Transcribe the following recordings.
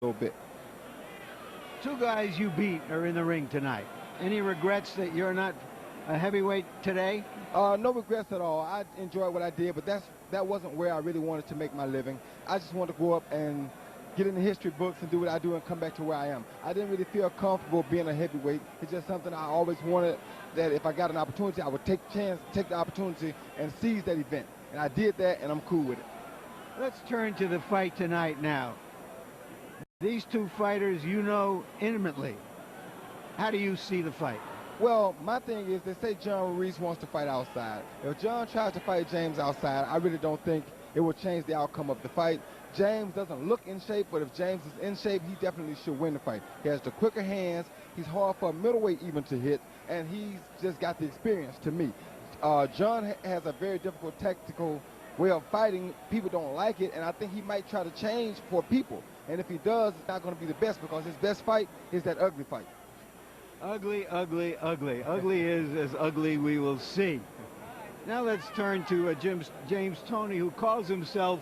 little bit. Two guys you beat are in the ring tonight. Any regrets that you're not a heavyweight today? No regrets at all. I enjoyed what I did, but that wasn't where I really wanted to make my living. I just wanted to go up and get in the history books and do what I do and come back to where I am. I didn't really feel comfortable being a heavyweight. It's just something I always wanted, that if I got an opportunity, I would take the opportunity and seize that event. And I did that, and I'm cool with it. Let's turn to the fight tonight now. These two fighters you know intimately. How do you see the fight? Well, my thing is, they say John Ruiz wants to fight outside. If John tries to fight James outside, I really don't think it will change the outcome of the fight. James doesn't look in shape, but if James is in shape, he definitely should win the fight. He has the quicker hands. He's hard for a middleweight even to hit, and he's just got the experience to me. John has a very difficult tactical way of fighting. People don't like it, and I think he might try to change for people. And if he does, it's not going to be the best, because his best fight is that ugly fight. Ugly, ugly, ugly. Ugly is as ugly we will see. Now let's turn to James Toney, who calls himself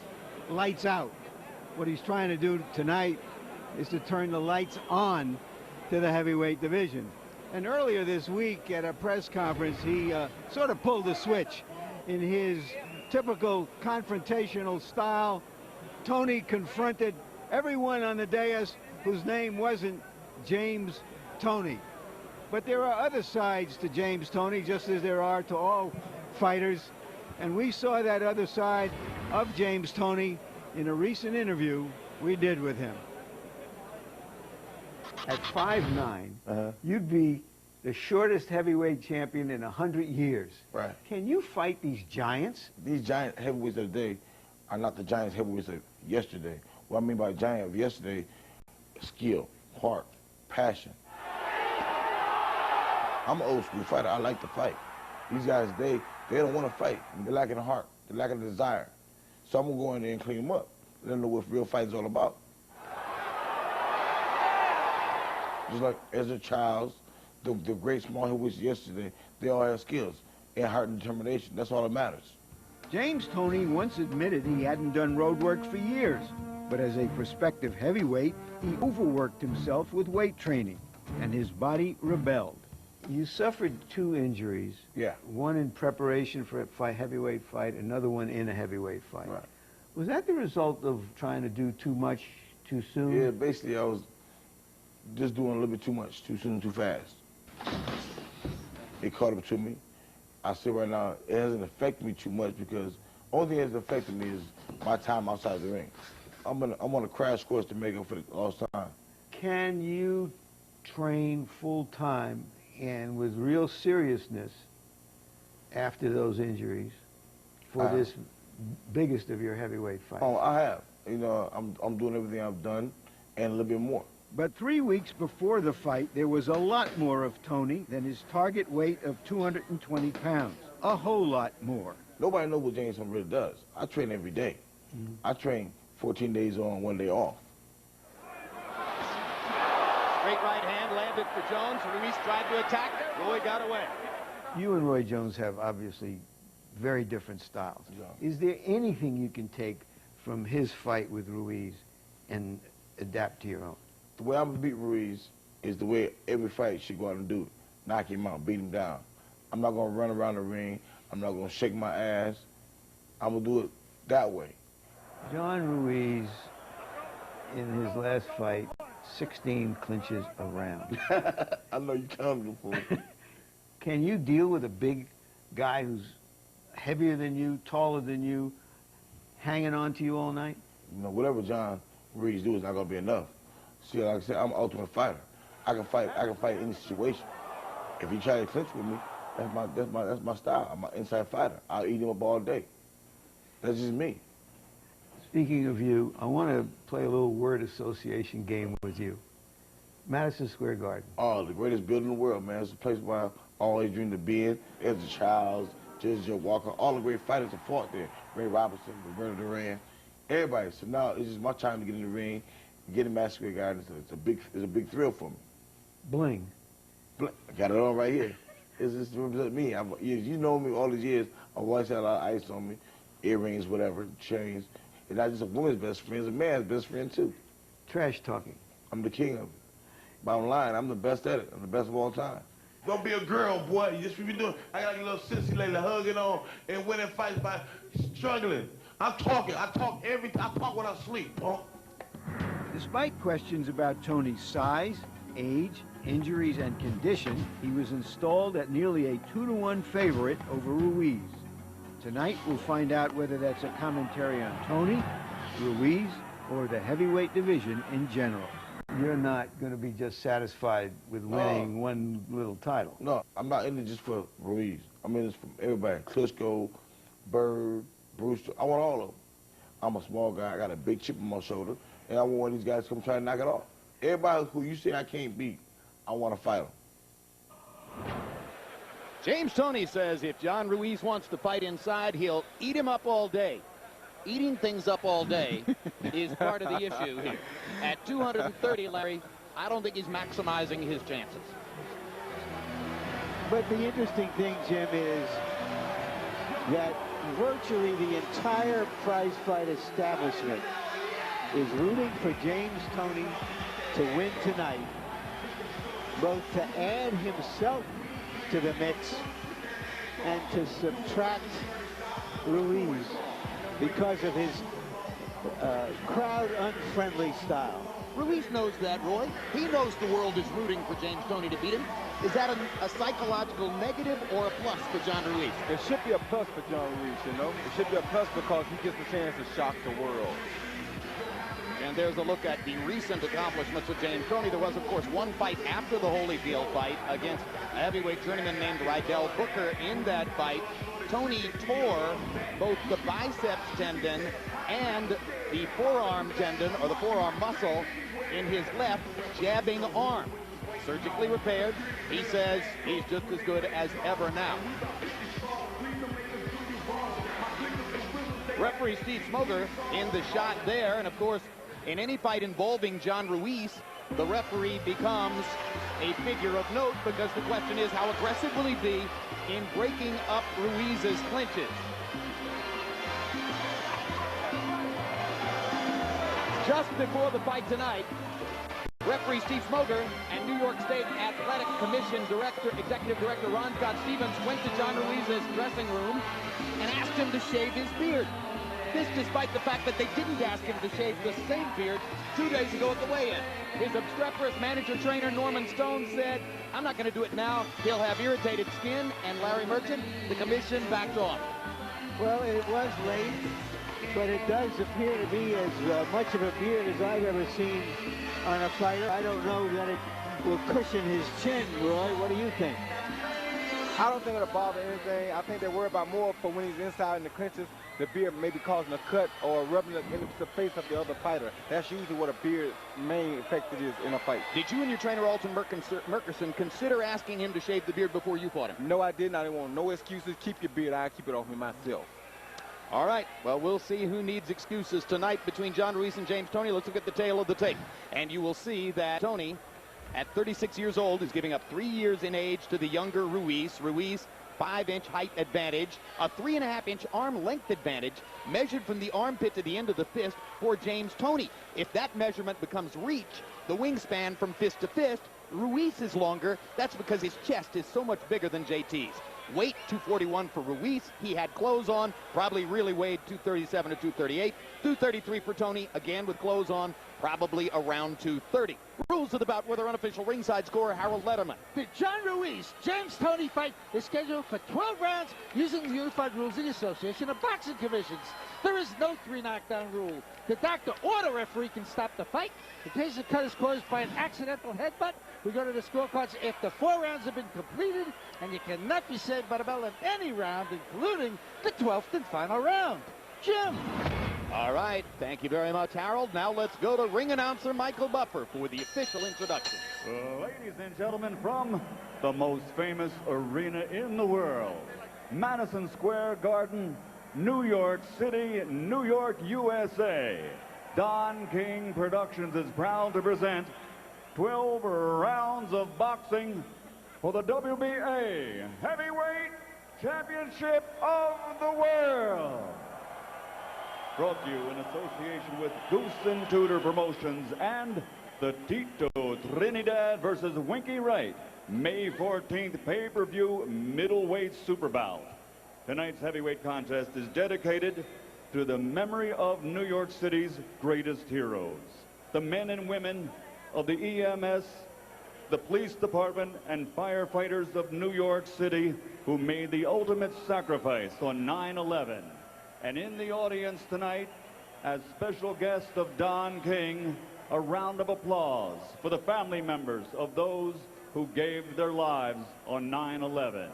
Lights Out. What he's trying to do tonight is to turn the lights on to the heavyweight division. And earlier this week at a press conference, he sort of pulled a switch. In his typical confrontational style, Toney confronted everyone on the dais whose name wasn't James Toney. But there are other sides to James Toney, just as there are to all fighters. And we saw that other side of James Toney in a recent interview we did with him. At 5'9", you'd be the shortest heavyweight champion in 100 years. Right. Can you fight these giants? These giant heavyweights of today are not the giants heavyweights of yesterday. What I mean by giant of yesterday, skill, heart, passion. I'm an old school fighter. I like to fight. These guys, they don't want to fight. They're lacking the heart. They're lacking the desire. So I'm going to go in there and clean them up. Let them know what real fight is all about. Just like Ezra Childs, the great small heavyweights yesterday, they all have skills and heart and determination. That's all that matters. James Toney once admitted he hadn't done road work for years. But as a prospective heavyweight, he overworked himself with weight training, and his body rebelled. You suffered 2 injuries. Yeah. One in preparation for a heavyweight fight, another one in a heavyweight fight. Right. Was that the result of trying to do too much too soon? Yeah, basically I was just doing a little bit too much, too soon, too fast. It caught up to me. I say right now, it hasn't affected me too much, because the only thing that's affected me is my time outside the ring. I'm on a crash course to make up for the lost time. Can you train full time and with real seriousness after those injuries for this biggest of your heavyweight fights? Oh, I have. You know, I'm doing everything I've done and a little bit more. But 3 weeks before the fight, there was a lot more of Toney than his target weight of 220 pounds. A whole lot more. Nobody knows what James Toney really does. I train every day. I train 14 days on, 1 day off. Straight right hand landed for Jones. Ruiz tried to attack. Roy got away. You and Roy Jones have obviously very different styles. Yeah. Is there anything you can take from his fight with Ruiz and adapt to your own? The way I'm going to beat Ruiz is the way every fight should go out and do it. Knock him out, beat him down. I'm not going to run around the ring. I'm not going to shake my ass. I'm going to do it that way. John Ruiz, in his last fight, 16 clinches around. I know you counted before. Can you deal with a big guy who's heavier than you, taller than you, hanging on to you all night? You know, whatever John Ruiz do is not going to be enough. See, like I said, I'm an ultimate fighter. I can fight any situation. If he try to clinch with me, that's my style. I'm an inside fighter. I'll eat him up all day. That's just me. Speaking of you, I want to play a little word association game with you. Madison Square Garden. Oh, the greatest building in the world, man. It's a place where I always dreamed of being. Ezra Childs, Judge Joe Walker, all the great fighters have fought there. Ray Robinson, Roberto Duran, everybody. So now it's just my time to get in the ring, get in Madison Square Garden. It's a big thrill for me. Bling. I got it on right here. It's just to represent me. You know me all these years. I've always had a lot of ice on me, earrings, whatever, chains. And not just a woman's best friend, it's a man's best friend too. Trash talking. I'm the king of it. Bottom line, I'm the best at it. I'm the best of all time. Don't be a girl, boy. You just be doing. I got a little sissy lady hugging on and winning fights by struggling. I'm talking. I talk every time. I talk when I sleep, punk. Despite questions about Toney's size, age, injuries, and condition, he was installed at nearly a 2-to-1 favorite over Ruiz. Tonight, we'll find out whether that's a commentary on Toney, Ruiz, or the heavyweight division in general. You're not going to be just satisfied with winning one little title. No, I'm not in it just for Ruiz. I'm in this for everybody. Klitschko, Bird, Brewster. I want all of them. I'm a small guy. I got a big chip on my shoulder, and I want one of these guys to come try to knock it off. Everybody who you say I can't beat, I want to fight them. James Toney says if John Ruiz wants to fight inside, he'll eat him up all day. Eating things up all day is part of the issue here. At 230, Larry, I don't think he's maximizing his chances. But the interesting thing, Jim, is that virtually the entire prize fight establishment is rooting for James Toney to win tonight, both to add himself to the mix and to subtract Ruiz because of his crowd-unfriendly style. Ruiz knows that, Roy. He knows the world is rooting for James Toney to beat him. Is that a psychological negative or a plus for John Ruiz? It should be a plus for John Ruiz, you know. It should be a plus because he gets the chance to shock the world. And there's a look at the recent accomplishments of James Toney. There was, of course, one fight after the Holyfield fight against a heavyweight journeyman named Rydell Booker. In that fight, Toney tore both the biceps tendon and the forearm tendon, or the forearm muscle, in his left jabbing arm. Surgically repaired. He says he's just as good as ever now. Referee Steve Smoger in the shot there, and of course, in any fight involving John Ruiz, the referee becomes a figure of note because the question is, how aggressive will he be in breaking up Ruiz's clinches? Just before the fight tonight, referee Steve Smoger and New York State Athletic Commission Executive Director Ron Scott Stevens went to John Ruiz's dressing room and asked him to shave his beard. This despite the fact that they didn't ask him to shave the same beard 2 days ago at the weigh-in. His obstreperous manager-trainer Norman Stone said, I'm not going to do it now. He'll have irritated skin. And Larry Merchant, the commission backed off. Well, it was late, but it does appear to be as much of a beard as I've ever seen on a fighter. I don't know that it will cushion his chin, Roy. What do you think? I don't think it'll bother anything. I think they're worried about more for when he's inside in the clinches, the beard maybe causing a cut or rubbing it into the face of the other fighter. That's usually what a beard's main effect is in a fight. Did you and your trainer, Alton Murkerson, consider asking him to shave the beard before you fought him? No, I didn't. I didn't want no excuses. Keep your beard. I'll keep it off me myself. All right. Well, we'll see who needs excuses tonight between John Ruiz and James Toney. Let's look at the tail of the tape. And you will see that Toney, at 36 years old, is giving up 3 years in age to the younger Ruiz. Ruiz, 5-inch height advantage, a 3.5-inch arm length advantage measured from the armpit to the end of the fist for James Toney. If that measurement becomes reach, the wingspan from fist to fist, Ruiz is longer. That's because his chest is so much bigger than JT's. Weight 241 for Ruiz. He had clothes on, probably really weighed 237 to 238. 233 for Toney, again with clothes on, probably around 230. Rules of the bout with our unofficial ringside scorer, Harold Letterman. The John Ruiz James Toney fight is scheduled for 12 rounds using the unified rules of the Association of Boxing Commissions. There is no 3 knockdown rule. The doctor or the referee can stop the fight. In case the cut is caused by an accidental headbutt, we go to the scorecards after 4 rounds have been completed, and you cannot be saved by the bell in any round, including the 12th and final round. Jim. All right. Thank you very much, Harold. Now let's go to ring announcer Michael Buffer for the official introduction. Ladies and gentlemen, from the most famous arena in the world, Madison Square Garden, New York City, New York, USA, Don King Productions is proud to present 12 rounds of boxing for the WBA Heavyweight Championship of the World. Brought to you in association with Goose and Tudor Promotions and the Tito Trinidad versus Winky Wright May 14th pay-per-view middleweight super bout. Tonight's heavyweight contest is dedicated to the memory of New York City's greatest heroes, the men and women of the EMS, the police department, and firefighters of New York City who made the ultimate sacrifice on 9/11. And in the audience tonight, as special guest of Don King, a round of applause for the family members of those who gave their lives on 9/11.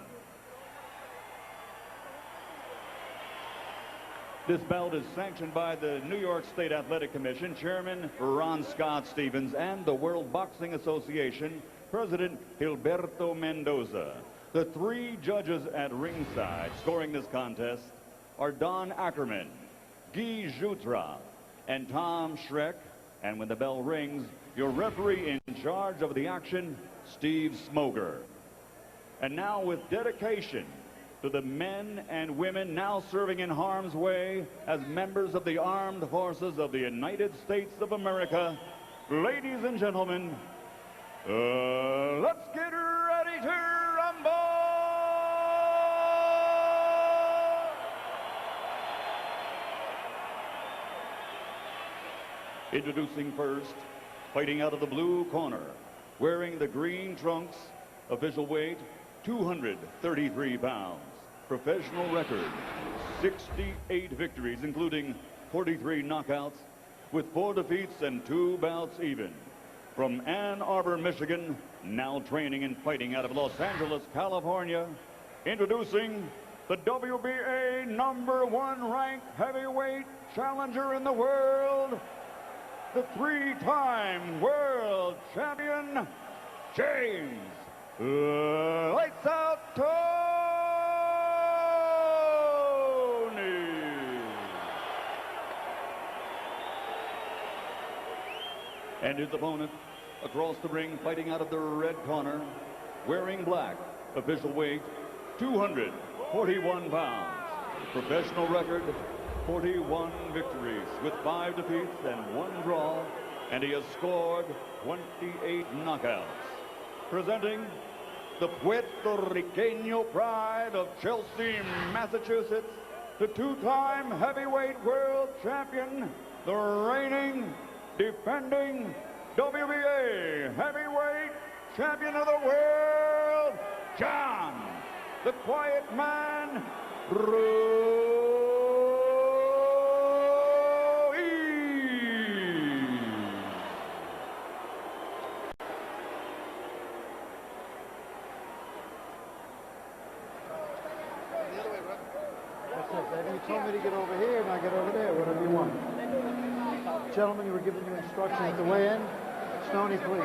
This bout is sanctioned by the New York State Athletic Commission, Chairman Ron Scott Stevens, and the World Boxing Association, President Gilberto Mendoza. The three judges at ringside scoring this contest are Don Ackerman, Guy Jutra, and Tom Schreck. And when the bell rings, your referee in charge of the action, Steve Smoger. And now, with dedication to the men and women now serving in harm's way as members of the armed forces of the United States of America, ladies and gentlemen, let's get ready to rumble! Introducing first, fighting out of the blue corner, wearing the green trunks, official weight 233 pounds. Professional record, 68 victories, including 43 knockouts, with 4 defeats and 2 bouts even. From Ann Arbor, Michigan, now training and fighting out of Los Angeles, California, introducing the WBA #1 ranked heavyweight challenger in the world, the 3-time world champion, James Lights Out Toney. And his opponent across the ring, fighting out of the red corner, wearing black, official weight 241 pounds. Professional record, 41 victories with 5 defeats and 1 draw, and he has scored 28 knockouts. Presenting the Puerto Riqueño pride of Chelsea, Massachusetts, the 2-time heavyweight world champion, the reigning, defending WBA heavyweight champion of the world, John, the Quiet Man, Ruiz. You told me to get over here, and I get over there. Whatever you want. Gentlemen, you were giving you instructions to weigh in. Toney, please.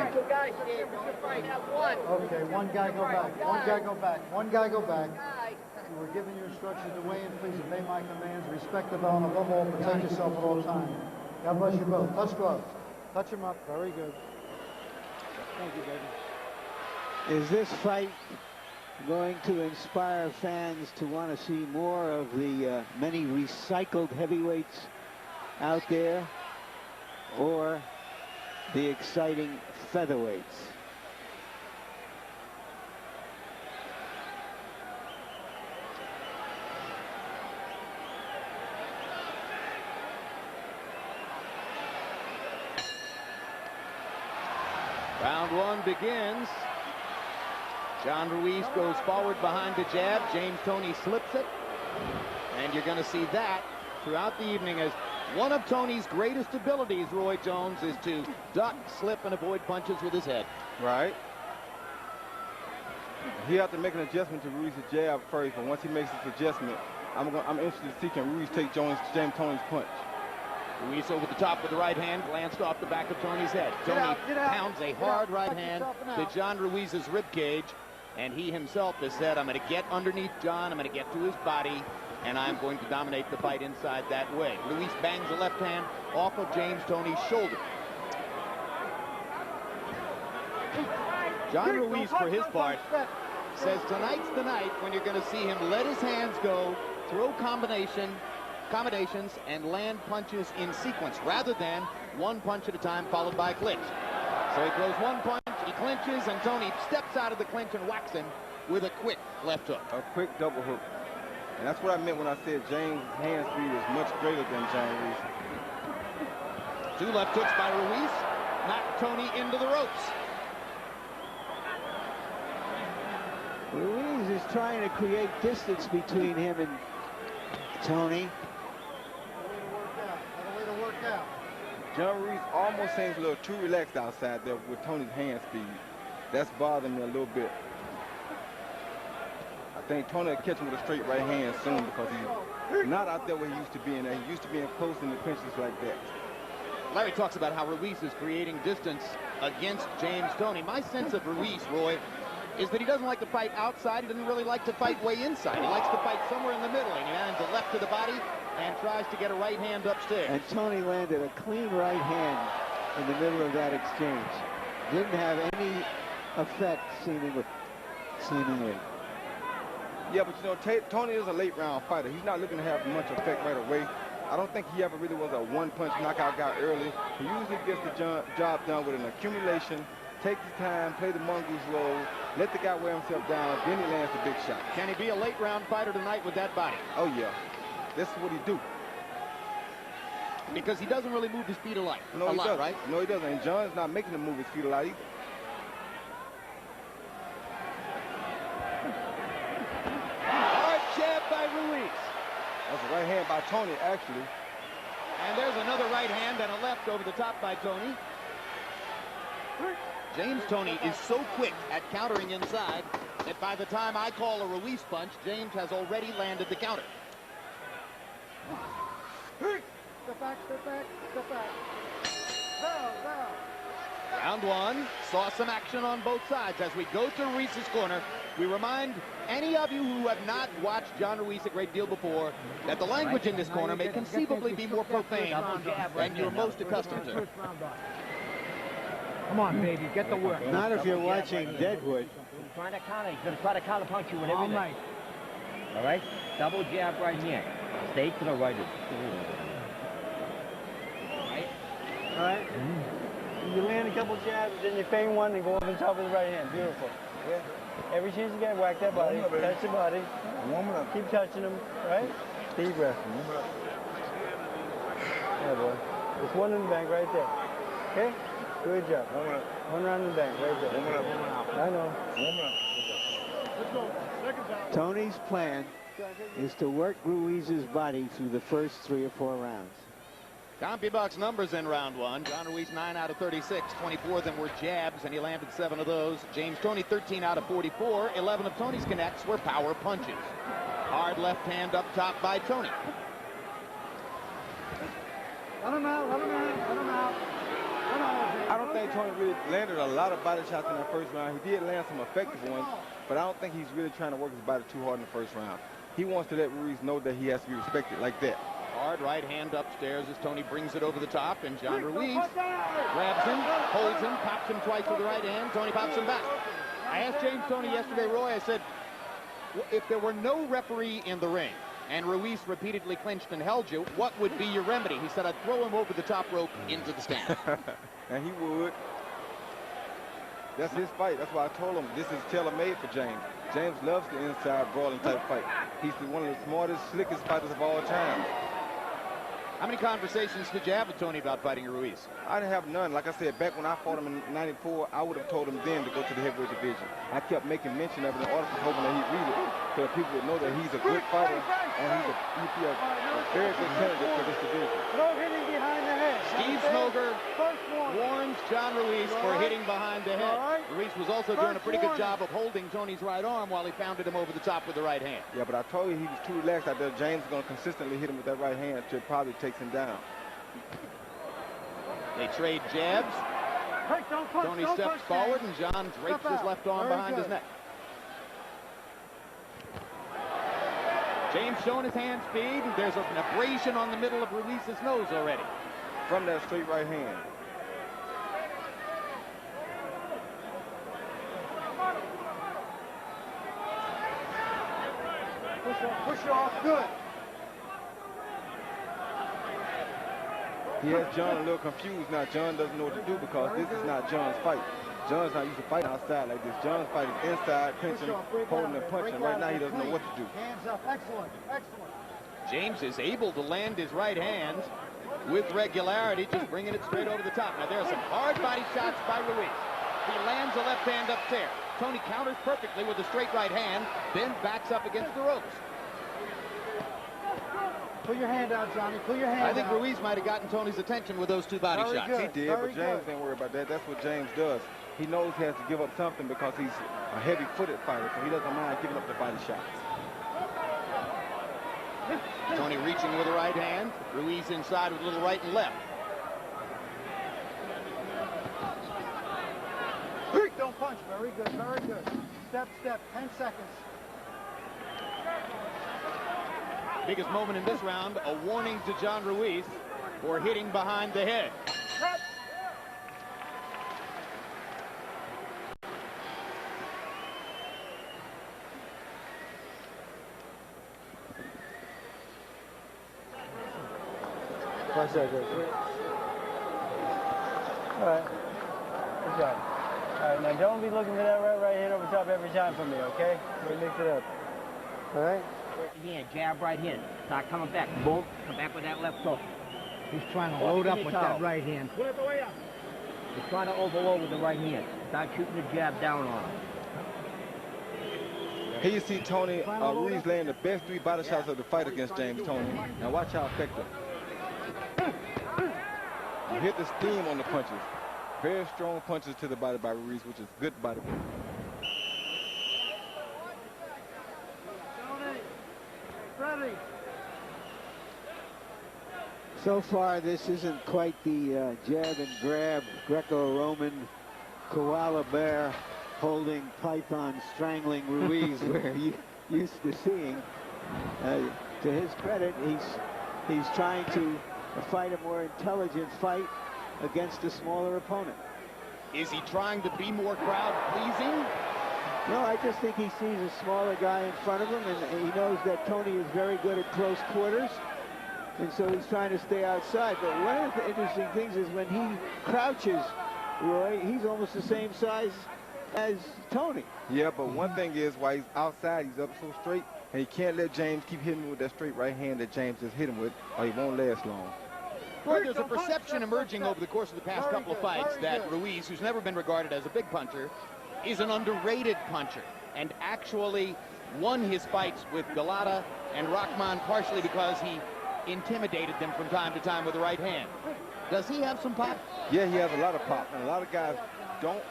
Okay, one guy go back. One guy go back. One guy go back. You were giving you instructions to weigh in. Please obey my commands. Respect the bell, and above all, protect yourself at all times. God bless you both. Touch gloves. Touch him up. Very good. Thank you, baby. Is this fight going to inspire fans to want to see more of the many recycled heavyweights out there, or the exciting featherweights? Round 1 begins. John Ruiz goes forward behind the jab. James Toney slips it. And you're going to see that throughout the evening as one of Toney's greatest abilities, Roy Jones, is to duck, slip, and avoid punches with his head. Right. He has to make an adjustment to Ruiz's jab first, but once he makes this adjustment, I'm interested to see can Ruiz take James Toney's punch. Ruiz over the top with the right hand, glanced off the back of Toney's head. Toney pounds a hard right hand to John Ruiz's rib cage, and he himself has said, I'm going to get underneath John, I'm going to get to his body, and I'm going to dominate the fight inside that way. Ruiz bangs the left hand off of James Toney's shoulder. John Ruiz, for his part, says tonight's the night when you're going to see him let his hands go, throw combination, combinations and land punches in sequence rather than one punch at a time followed by a clinch. So he throws one punch, he clinches, and Toney steps out of the clinch and whacks him with a quick left hook. A quick double hook. And that's what I meant when I said James' hand speed is much greater than John Ruiz. 2 left hooks by Ruiz knocked Toney into the ropes. Ruiz is trying to create distance between him and Toney. Way to work out. John Ruiz almost seems a little too relaxed outside there with Toney's hand speed. That's bothering me a little bit. I think Toney will catch him with a straight right hand soon because he's not out there where he used to be in there. He used to be in close in the pinches like that. Larry talks about how Ruiz is creating distance against James Toney. My sense of Ruiz, Roy, is that he doesn't like to fight outside. He doesn't really like to fight way inside. He likes to fight somewhere in the middle, and he lands a left to the body and tries to get a right hand upstairs. And Toney landed a clean right hand in the middle of that exchange. Didn't have any effect, seemingly. Yeah, but you know, Toney is a late round fighter. He's not looking to have much effect right away. I don't think he ever really was a one-punch knockout guy early. He usually gets the job done with an accumulation, take his time, play the mongoose role, let the guy wear himself down, then he lands the big shot. Can he be a late round fighter tonight with that body? Oh, yeah. This is what he do. Because he doesn't really move his feet a lot, right? No, he doesn't. And John's not making him move his feet a lot either. Hard jab by Ruiz. That's a right hand by Toney, actually. And there's another right hand and a left over the top by Toney. James Toney is so quick at countering inside that by the time I call a Ruiz punch, James has already landed the counter. Step back, step back, step back. Down. Round 1 saw some action on both sides. As we go to Ruiz's corner, we remind any of you who have not watched John Ruiz a great deal before that the language in this corner may conceivably be more profane than you're most accustomed to. Come on, baby, get the work. Not if you're watching Deadwood. He's trying to counter. He's going to try to counter punch you with everything. All right? Double jab right here. Stay to the right. All right? You land a couple jabs, then you feign one and go over the top of the right hand. Beautiful. Yeah. Every chance you get, whack that body. Touch the body. Keep touching them, right? Deep breath. Yeah, boy. There's one in the bank right there. Okay? Good job. One round in the bank right there. I know. Toney's plan is to work Ruiz's body through the first 3 or 4 rounds. CompuBox numbers in round 1. John Ruiz 9 out of 36. 24 of them were jabs, and he landed 7 of those. James Toney 13 out of 44. 11 of Toney's connects were power punches. Hard left hand up top by Toney. Let him out, let him out, let him out. I don't think Toney really landed a lot of body shots in that first round. He did land some effective ones, but I don't think he's really trying to work his body too hard in the first round. He wants to let Ruiz know that he has to be respected like that. Hard right hand upstairs as Toney brings it over the top, and John Ruiz grabs him, holds him, pops him twice with the right hand. Toney pops him back. I asked James Toney yesterday, Roy, I said, if there were no referee in the ring and Ruiz repeatedly clinched and held you, what would be your remedy? He said, I'd throw him over the top rope into the stand. And he would. That's his fight. That's why I told him this is tailor-made for James. James loves the inside brawling type fight. He's one of the smartest, slickest fighters of all time. How many conversations did you have with Toney about fighting Ruiz? I didn't have none. Like I said, back when I fought him in '94, I would have told him then to go to the heavyweight division. I kept making mention of it in articles, hoping that he'd read it, so that people would know that he's a good fighter and he'd be a very good candidate for this division. No hitting behind the head. Steve Smoger warns John Ruiz for hitting behind the head. Ruiz was also doing a pretty good job of holding Toney's right arm while he pounded him over the top with the right hand. Yeah, but I told you he was too relaxed out there. James is going to consistently hit him with that right hand until it probably takes him down. They trade jabs. Toney steps forward, and John drapes his left arm behind his neck. James showing his hand speed. There's an abrasion on the middle of Ruiz's nose already. From that straight right hand. Push it off, good. He has John a little confused now. John doesn't know what to do because this is not John's fight. John's not used to fighting outside like this. John's fight is inside, pinching, holding and punching. Right now he doesn't know what to do. Hands up, excellent, excellent. James is able to land his right hand with regularity, just bringing it straight over the top. Now there are some hard body shots by Ruiz. He lands a left hand upstairs. Toney counters perfectly with a straight right hand, then backs up against the ropes. Pull your hand out, Johnny. Pull your hand out. I think Ruiz might have gotten Toney's attention with those two body shots. He did, but James ain't worried about that. That's what James does. He knows he has to give up something because he's a heavy-footed fighter, so he doesn't mind giving up the body shots. Toney reaching with a right hand. Ruiz inside with a little right and left. Don't punch. Very good, very good. Step, step, 10 seconds. Biggest moment in this round, a warning to John Ruiz for hitting behind the head. Cut. All right. Good job. All right, now don't be looking for that right hand over top every time for me, okay? Let me mix it up. All right? Yeah, jab right hand. Start coming back. Boom. Come back with that left hook. He's trying to load up with that right hand. He's trying to overload with the right hand. Start shooting the jab down on him. Here you see Toney, Ruiz laying the best 3 body shots of the fight against James Toney. Now watch how effective. You hit the steam on the punches. Very strong punches to the body by Ruiz, which is good body work. Ready. So far, this isn't quite the jab and grab Greco-Roman koala bear holding python strangling Ruiz where you used to seeing. To his credit, he's trying to fight a more intelligent fight against a smaller opponent. Is he trying to be more crowd-pleasing? No, I just think he sees a smaller guy in front of him, and he knows that Toney is very good at close quarters, and so he's trying to stay outside. But one of the interesting things is when he crouches, Roy, he's almost the same size as Toney. Yeah, but one thing is, while he's outside, he's up so straight, and he can't let James keep hitting him with that straight right hand that James just hit him with, or he won't last long. Well, there's a perception emerging over the course of the past couple of fights that Ruiz, who's never been regarded as a big puncher, is an underrated puncher, and actually won his fights with Galata and Rahman partially because he intimidated them from time to time with the right hand. Does he have some pop? Yeah, he has a lot of pop, and a lot of guys don't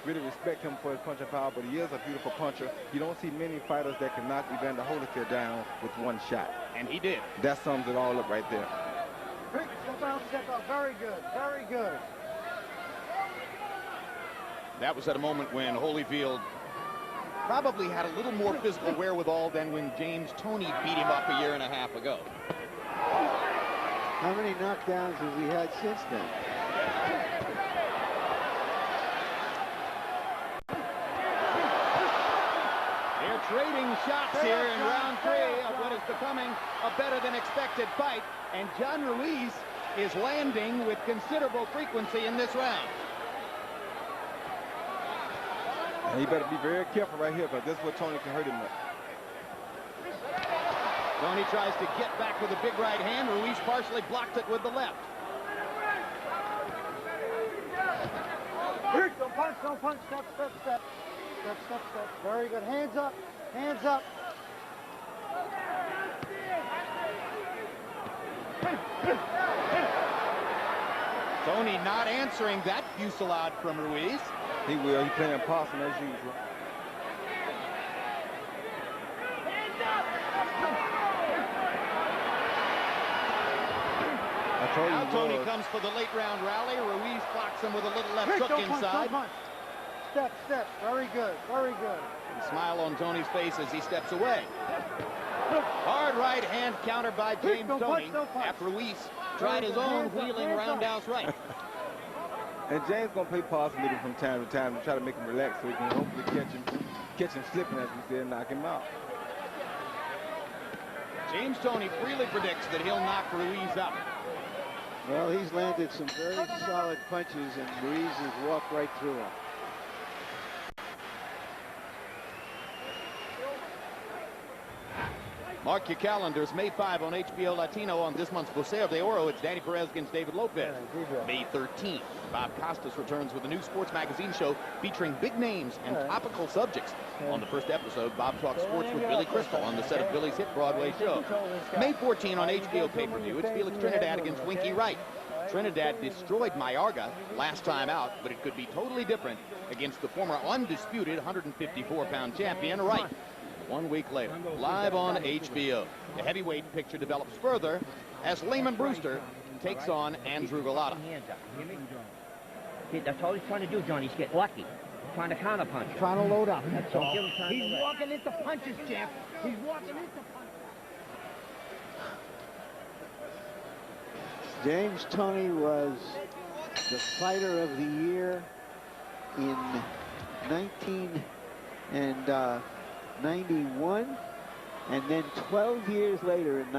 really respect him for his punching power, but he is a beautiful puncher. You don't see many fighters that can knock Evander Holyfield down with one shot. And he did. That sums it all up right there. Step out, step out. Very good, very good. That was at a moment when Holyfield probably had a little more physical wherewithal than when James Toney beat him up a year and a half ago. How many knockdowns has he had since then? They're trading shots here in round 3 of what is becoming a better than expected fight, and John Ruiz is landing with considerable frequency in this round. And he better be very careful right here, because this is what Toney can hurt him with. Toney tries to get back with a big right hand. Ruiz partially blocked it with the left. Don't punch, don't punch. Step, step, step. Step, step, step. Very good. Hands up, hands up. Toney not answering that fusillade from Ruiz. He will. He's playing possum as usual. Now Toney comes for the late round rally. Ruiz blocks him with a little left hook inside. Don't punch. Step, step. Very good, very good. A smile on Toney's face as he steps away. Hard right hand counter by James Toney after Ruiz tried his own wheeling roundhouse right. And James gonna play possum with him from time to time to try to make him relax so he can hopefully catch him slipping, as we said, and knock him out. James Toney freely predicts that he'll knock Ruiz out. Well, he's landed some very solid punches, and Ruiz has walked right through them. Mark your calendars, May 5 on HBO Latino on this month's Boxeo de Oro. It's Danny Perez against David Lopez. May 13th, Bob Costas returns with a new sports magazine show featuring big names and topical subjects. On the first episode, Bob talks sports with Billy Crystal on the set of Billy's hit Broadway show. May 14 on HBO pay-per-view, it's Felix Trinidad against Winky Wright. Trinidad destroyed Mayorga last time out, but it could be totally different against the former undisputed 154-pound champion Wright. 1 week later, live on HBO. The heavyweight picture develops further as Lehman Brewster takes on Andrew Golota. That's all he's trying to do, John. He's getting lucky. Trying to counterpunch. Trying to load up. That's all. He's walking into punches, champ. He's walking into punches. James Toney was the fighter of the year in 1991, and then 12 years later in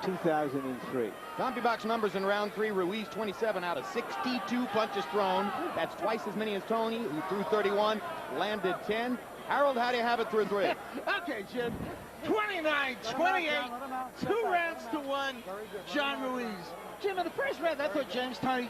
2003. CompuBox numbers in round 3, Ruiz 27 out of 62 punches thrown. That's twice as many as Toney, who threw 31, landed 10. Harold, how do you have it through 3? Okay, Jim. 29-28, 2 rounds to 1, John Ruiz. Jim, in the first round, I thought James Toney,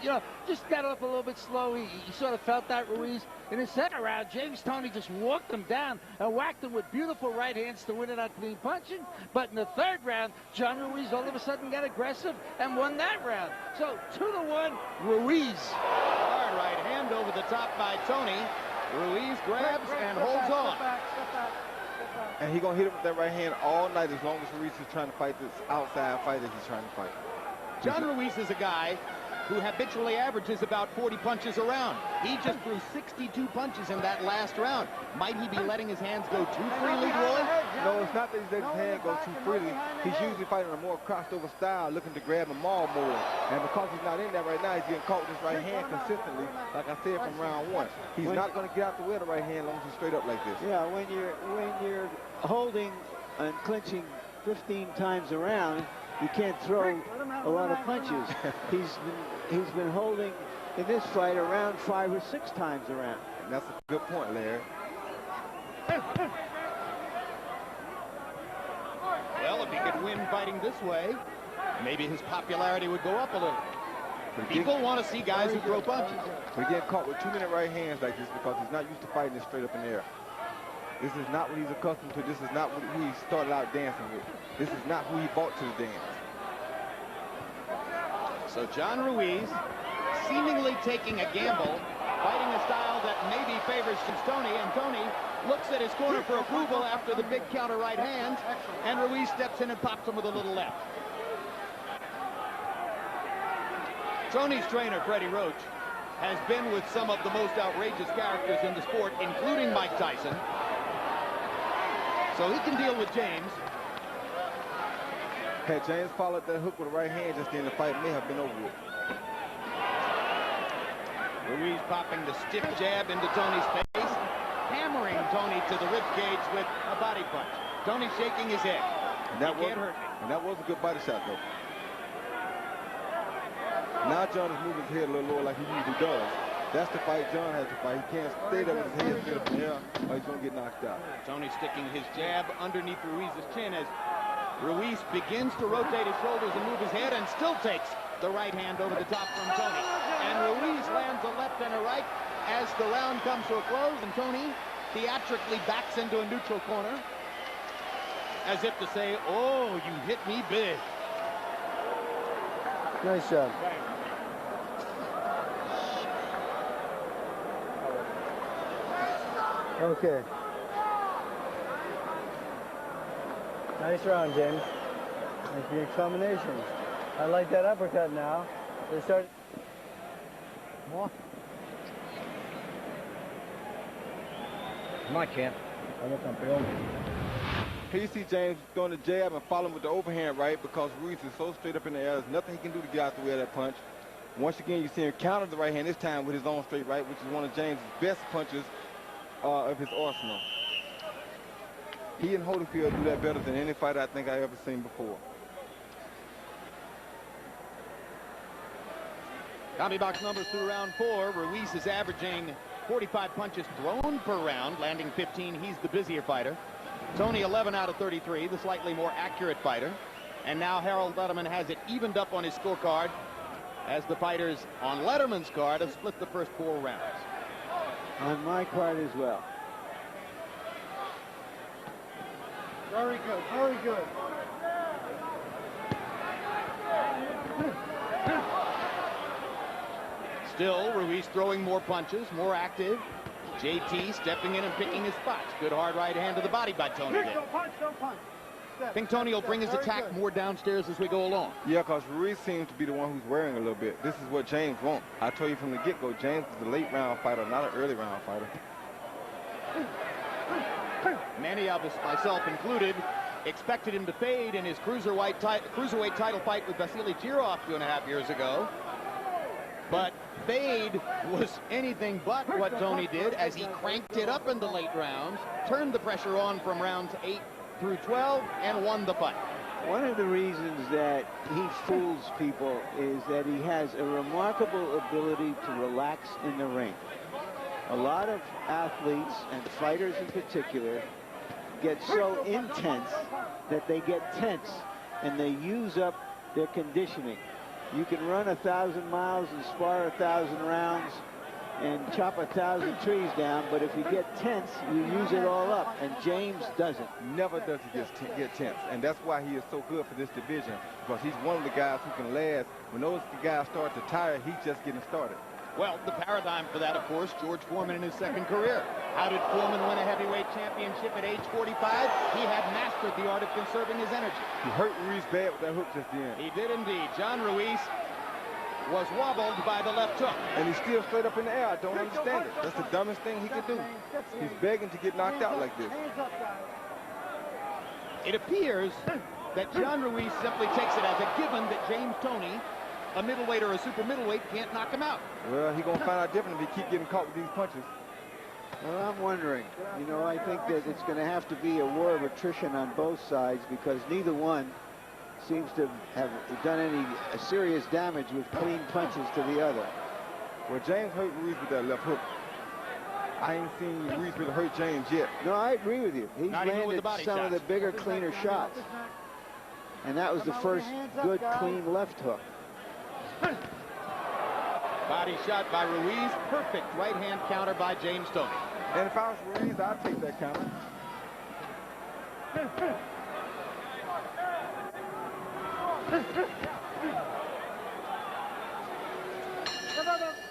just got up a little bit slow. He sort of felt that Ruiz. In the second round, James Toney just walked him down and whacked him with beautiful right hands to win it on clean punching. But in the third round, John Ruiz all of a sudden got aggressive and won that round. So 2-1, Ruiz. Hard right hand over the top by Toney. Ruiz grabs and holds on. And he's going to hit him with that right hand all night as long as Ruiz is trying to fight this outside fight that he's trying to fight. John Ruiz is a guy who habitually averages about 40 punches a round. He just threw 62 punches in that last round. Might he be letting his hands go too freely, Roy? No, it's not that he's letting his hand go too freely. He's usually fighting a more crossed over style, looking to grab and maul more. And because he's not in that right now, he's getting caught with his right hand consistently, like I said from round 1. He's not going to get out the way of the right hand as long as he's straight up like this. Yeah, when you're holding and clinching 15 times around, you can't throw a lot of punches. He's been holding in this fight around 5 or 6 times around. And that's a good point, Larry. Well, if he could win fighting this way, maybe his popularity would go up a little. People want to see guys who throw punches. But getting caught with too many right hands like this because he's not used to fighting this straight up in the air. This is not what he's accustomed to. This is not who he started out dancing with. This is not who he brought to the dance. So John Ruiz seemingly taking a gamble, fighting a style that maybe favors Toney, and Toney looks at his corner for approval after the big counter right hands, and Ruiz steps in and pops him with a little left. Toney's trainer, Freddie Roach, has been with some of the most outrageous characters in the sport, including Mike Tyson. So he can deal with James. Had James followed that hook with the right hand just then, the fight may have been over with. Ruiz popping the stiff jab into Toney's face, hammering Toney to the rib cage with a body punch. Toney shaking his head. And that was a good body shot, though. Now John is moving his head a little lower like he usually does. That's the fight John has to fight. He can't stay there with his head straight up in the air or he's going to get knocked out. Toney sticking his jab underneath Ruiz's chin as Ruiz begins to rotate his shoulders and move his head and still takes the right hand over the top from Toney. And Ruiz lands a left and a right as the round comes to a close, and Toney theatrically backs into a neutral corner as if to say, oh, you hit me big. Nice job. Okay. Nice round, James. Nice big combinations. I like that uppercut now. They start. More. Come on, champ. Here you see James throwing the jab and following with the overhand right because Ruiz is so straight up in the air. There's nothing he can do to get out the way of that punch. Once again, you see him counter the right hand this time with his own straight right, which is one of James' best punches of his arsenal. He and Holyfield do that better than any fighter I think I've ever seen before. Combi box numbers through round 4. Ruiz is averaging 45 punches thrown per round, landing 15. He's the busier fighter. Toney 11 out of 33, the slightly more accurate fighter. And now Harold Letterman has it evened up on his scorecard as the fighters on Letterman's card have split the first 4 rounds. On my card as well. Very good, very good. Still, Ruiz throwing more punches, more active. JT stepping in and picking his spots. Good hard right hand to the body by Toney there. Don't punch, don't punch. I think Toney will bring his attack more downstairs as we go along. Yeah, because Ruiz seems to be the one who's wearing a little bit. This is what James wants. I told you from the get-go, James is a late round fighter, not an early round fighter. Many of us, myself included, expected him to fade in his cruiserweight title fight with Vasily Jirov 2.5 years ago. But fade was anything but what Toney did as he cranked it up in the late rounds, turned the pressure on from rounds 8 through 12, and won the fight. One of the reasons that he fools people is that he has a remarkable ability to relax in the ring. A lot of athletes, and fighters in particular, get so intense that they get tense and they use up their conditioning. You can run 1,000 miles and spar 1,000 rounds and chop 1,000 trees down, but if you get tense, you use it all up, and James doesn't. Never does he get tense, and that's why he is so good for this division, because he's one of the guys who can last. When those guys start to tire, he's just getting started. Well, the paradigm for that, of course, George Foreman in his second career. How did Foreman win a heavyweight championship at age 45? He had mastered the art of conserving his energy. He hurt Ruiz bad with that hook just then. He did indeed. John Ruiz was wobbled by the left hook. And he's still straight up in the air. I don't understand it. That's the dumbest thing he could do. He's begging to get knocked out like this. It appears that John Ruiz simply takes it as a given that James Toney, a middleweight or a super middleweight, can't knock him out. Well, he's going to find out different if he keep getting caught with these punches. Well, I'm wondering. You know, I think that it's going to have to be a war of attrition on both sides because neither one seems to have done any serious damage with clean punches to the other. Well, James hurt Ruiz with that left hook. I ain't seen Ruiz really hurt James yet. No, I agree with you. He's landed some shots. of the bigger, cleaner shots. And that was the first good, clean left hook. Body shot by Ruiz. Perfect right hand counter by James Toney. And if I was Ruiz, I'd take that counter.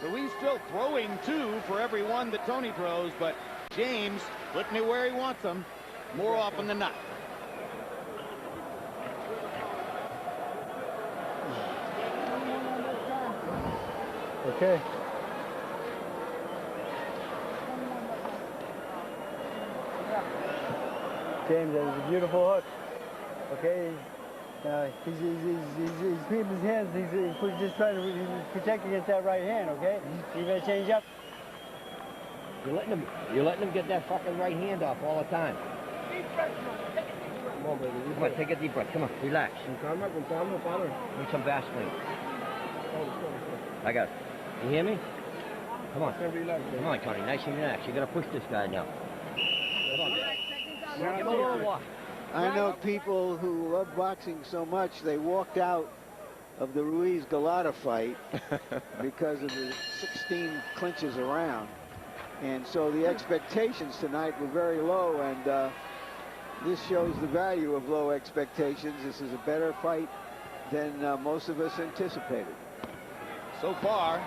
Ruiz still throwing 2 for every 1 that Toney throws, but James putting it where he wants them more often than not. Okay. James, that was a beautiful hook. Okay. He's keeping his hands. He's just trying to protect against that right hand. Okay. You better change up. You're letting him get that fucking right hand off all the time. Come on, baby. Come on, take a deep breath. Come on, relax. Need some Vaseline. I got it. You hear me? Come on. Come on, Toney. Nice and relaxed. You gotta push this guy now. Come on, man. Give him a little walk. I know people who love boxing so much they walked out of the Ruiz-Galata fight because of the 16 clinches around. And so the expectations tonight were very low, and this shows the value of low expectations. This is a better fight than most of us anticipated. So far,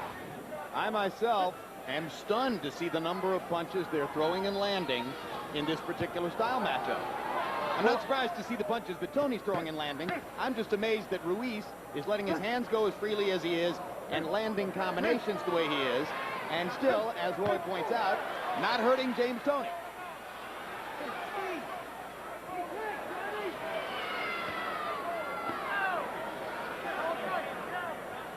I myself am stunned to see the number of punches they're throwing and landing in this particular style matchup. I'm not surprised to see the punches that Toney's throwing and landing. I'm just amazed that Ruiz is letting his hands go as freely as he is and landing combinations the way he is, and still, as Roy points out, not hurting James Toney.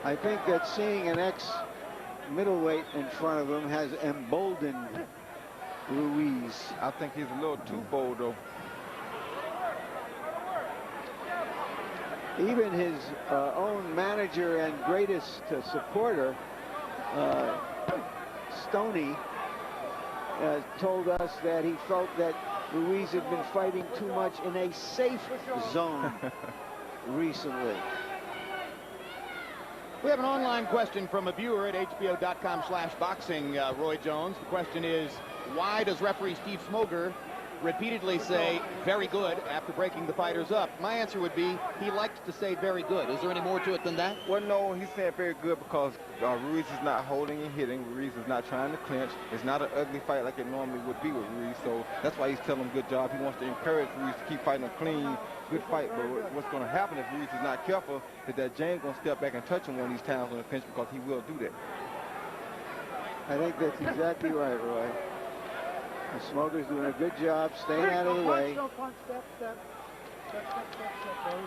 I think that seeing an ex-middleweight in front of him has emboldened Ruiz. I think he's a little too bold, though. Even his own manager and greatest supporter Toney told us that he felt that Ruiz had been fighting too much in a safe zone recently. We have an online question from a viewer at hbo.com/boxing, Roy Jones. The question is, why does referee Steve Smoger repeatedly say very good after breaking the fighters up? My answer would be he likes to say very good. Is there any more to it than that? Well, no, he's saying very good because Ruiz is not holding and hitting. Ruiz is not trying to clinch. It's not an ugly fight like it normally would be with Ruiz, so that's why he's telling him good job. He wants to encourage Ruiz to keep fighting a clean, good fight. But what's going to happen if Ruiz is not careful is that James going to step back and touch him one of these times on the pinch, because he will do that. I think that's exactly right, Roy. The Smoker's doing a good job staying out of the way. No punch, step, step. Step, step, step, step. Very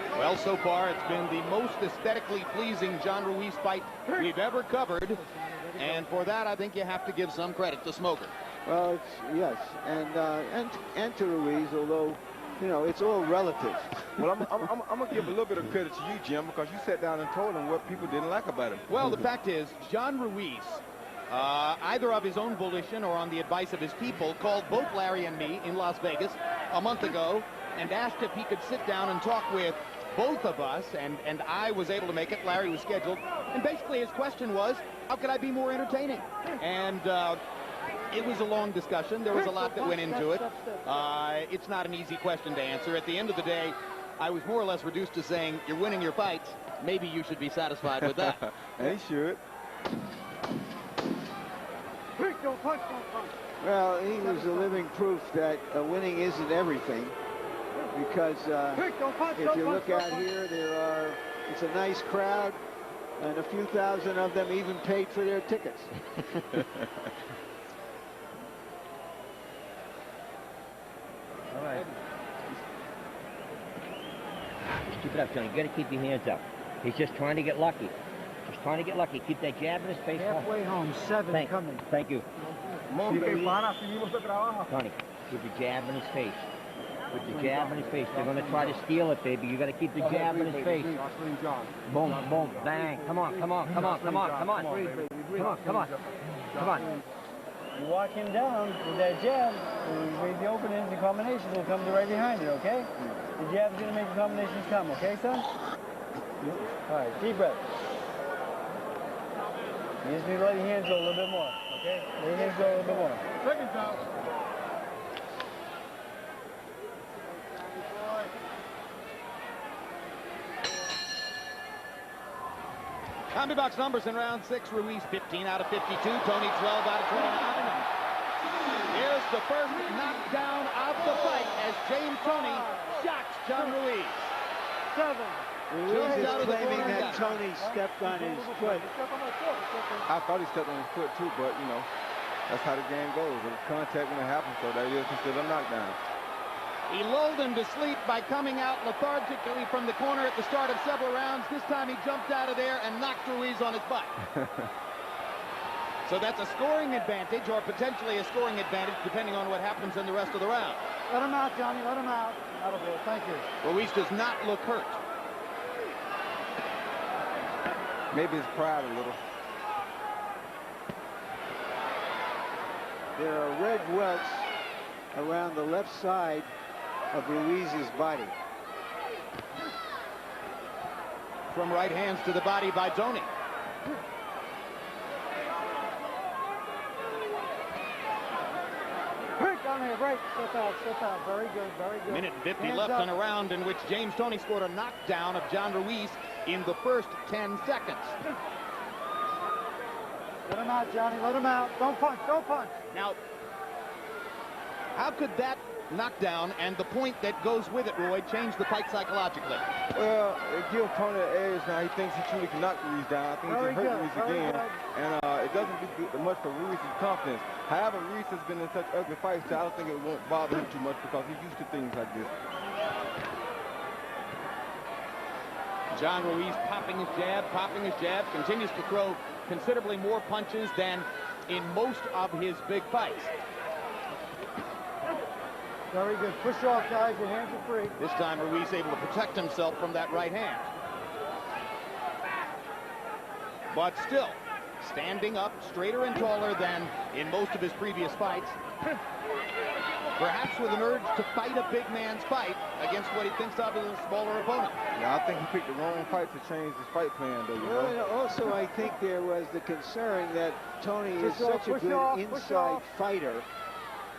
good. Well, so far it's been the most aesthetically pleasing John Ruiz fight we've ever covered, and for that I think you have to give some credit to Smoker. Well, yes, and to Ruiz, although, you know, it's all relative. Well, I'm going to give a little bit of credit to you, Jim, because you sat down and told him what people didn't like about him. Well, the fact is, John Ruiz, either of his own volition or on the advice of his people, called both Larry and me in Las Vegas a month ago and asked if he could sit down and talk with both of us, and I was able to make it. Larry was scheduled, and basically his question was, how could I be more entertaining? And it was a long discussion. There was a lot that went into it. It's not an easy question to answer. At the end of the day, I was more or less reduced to saying, you're winning your fights. Maybe you should be satisfied with that. And he should. Well, he was a living proof that winning isn't everything, because if you look out here, it's a nice crowd, and a few thousand of them even paid for their tickets. All right. Just keep it up, Tony. You got to keep your hands up. He's just trying to get lucky. Just trying to get lucky. Keep that jab in his face. Halfway home, 7 coming. Thank you. Tony, Keep the jab in his face. Put the jab in his face. They're going to try to steal it, baby. You got to keep the jab in his face. Boom, boom, bang. Come on, come on, come on, come on, come on. Come on, come on. Come on. You walk him down with that jab, and you make the openings and combinations will come right behind it, okay? The jab's going to make the combinations come, okay, son? All right, deep breath. You just need to let your hands go a little bit more, okay? Let your hands go a little bit more. Second down. CombiBox numbers in round 6. Ruiz 15 out of 52. Toney 12 out of 29. Here's the first knockdown of the fight as James Toney shocks John Ruiz. 7. Ruiz is claiming that Toney stepped on his foot. I thought he stepped on his foot too, but, you know, that's how the game goes. There's contact when it happens, so that is considered a knockdown. He lulled him to sleep by coming out lethargically from the corner at the start of several rounds. This time he jumped out of there and knocked Ruiz on his butt. So that's a scoring advantage, or potentially a scoring advantage, depending on what happens in the rest of the round. Let him out, Johnny. Let him out. Thank you. Ruiz does not look hurt. Maybe his pride a little. There are red welts around the left side of Ruiz's body. From right hands to the body by Toney. Break down here, break. Step out. Very good, very good. Minute 50 Hands left up. in a round in which James Toney scored a knockdown of John Ruiz in the first 10 seconds. Let him out, Johnny. Let him out. Don't punch. Don't punch. Now, how could that knockdown and the point that goes with it, Roy, change the fight psychologically? Well, it gives Toney an edge now. He thinks he truly can knock Ruiz down. I think he can hurt Ruiz again. And it doesn't do much for Ruiz's confidence. However, Ruiz has been in such ugly fights, so I don't think it won't bother him too much because he's used to things like this. John Ruiz popping his jab, continues to throw considerably more punches than in most of his big fights. Very good. Push off, guys. Your hands are free. This time Ruiz able to protect himself from that right hand. but still standing up straighter and taller than in most of his previous fights. Perhaps with an urge to fight a big man's fight against what he thinks of as a smaller opponent. Yeah, I think he picked the wrong fight to change his fight plan, though. Well, and also I think there was the concern that Toney is such a good inside fighter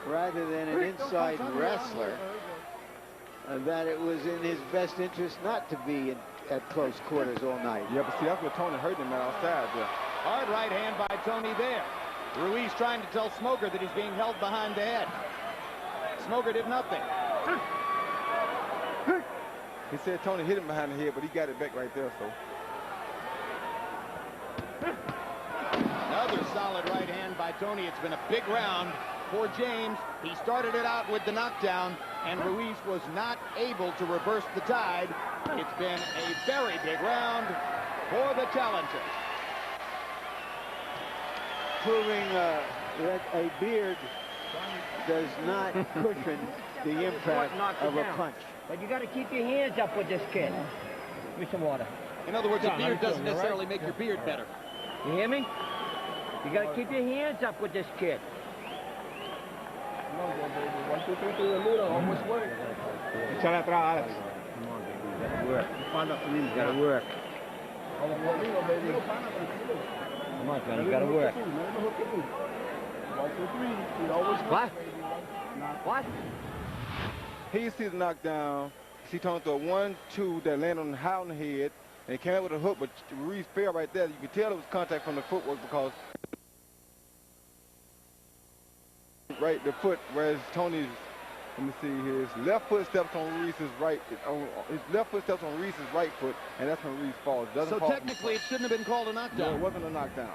rather than an inside wrestler, that it was in his best interest not to be at close quarters all night. Yeah, but see, that's what Toney hurt him outside there. Hard right hand by Toney there. Ruiz trying to tell Smoker that he's being held behind the head. Smoker did nothing. He said Toney hit him behind the head, but he got it back right there, so. Another solid right hand by Toney. It's been a big round for James. He started it out with the knockdown, and Ruiz was not able to reverse the tide. It's been a very big round for the challenger. Proving that a beard does not cushion the impact of a punch. But you got to keep your hands up with this kid. Give me some water. In other words, a beard doesn't necessarily make your beard better. You hear me? You got to keep your hands up with this kid. Echale atrás, Alex. Work. You got to work. Come on, Johnny, you got to work. What? What? Here you see the knockdown. See Toney throw 1-2 that landed on high on the head, and he came out with a hook, but Ruiz fell right there. You could tell it was contact from the footwork because right the foot, whereas Toney's, let me see here, his left foot steps on Ruiz's right, his left foot steps on Ruiz's right foot, and that's when Ruiz falls. So technically, it shouldn't have been called a knockdown. No, it wasn't a knockdown.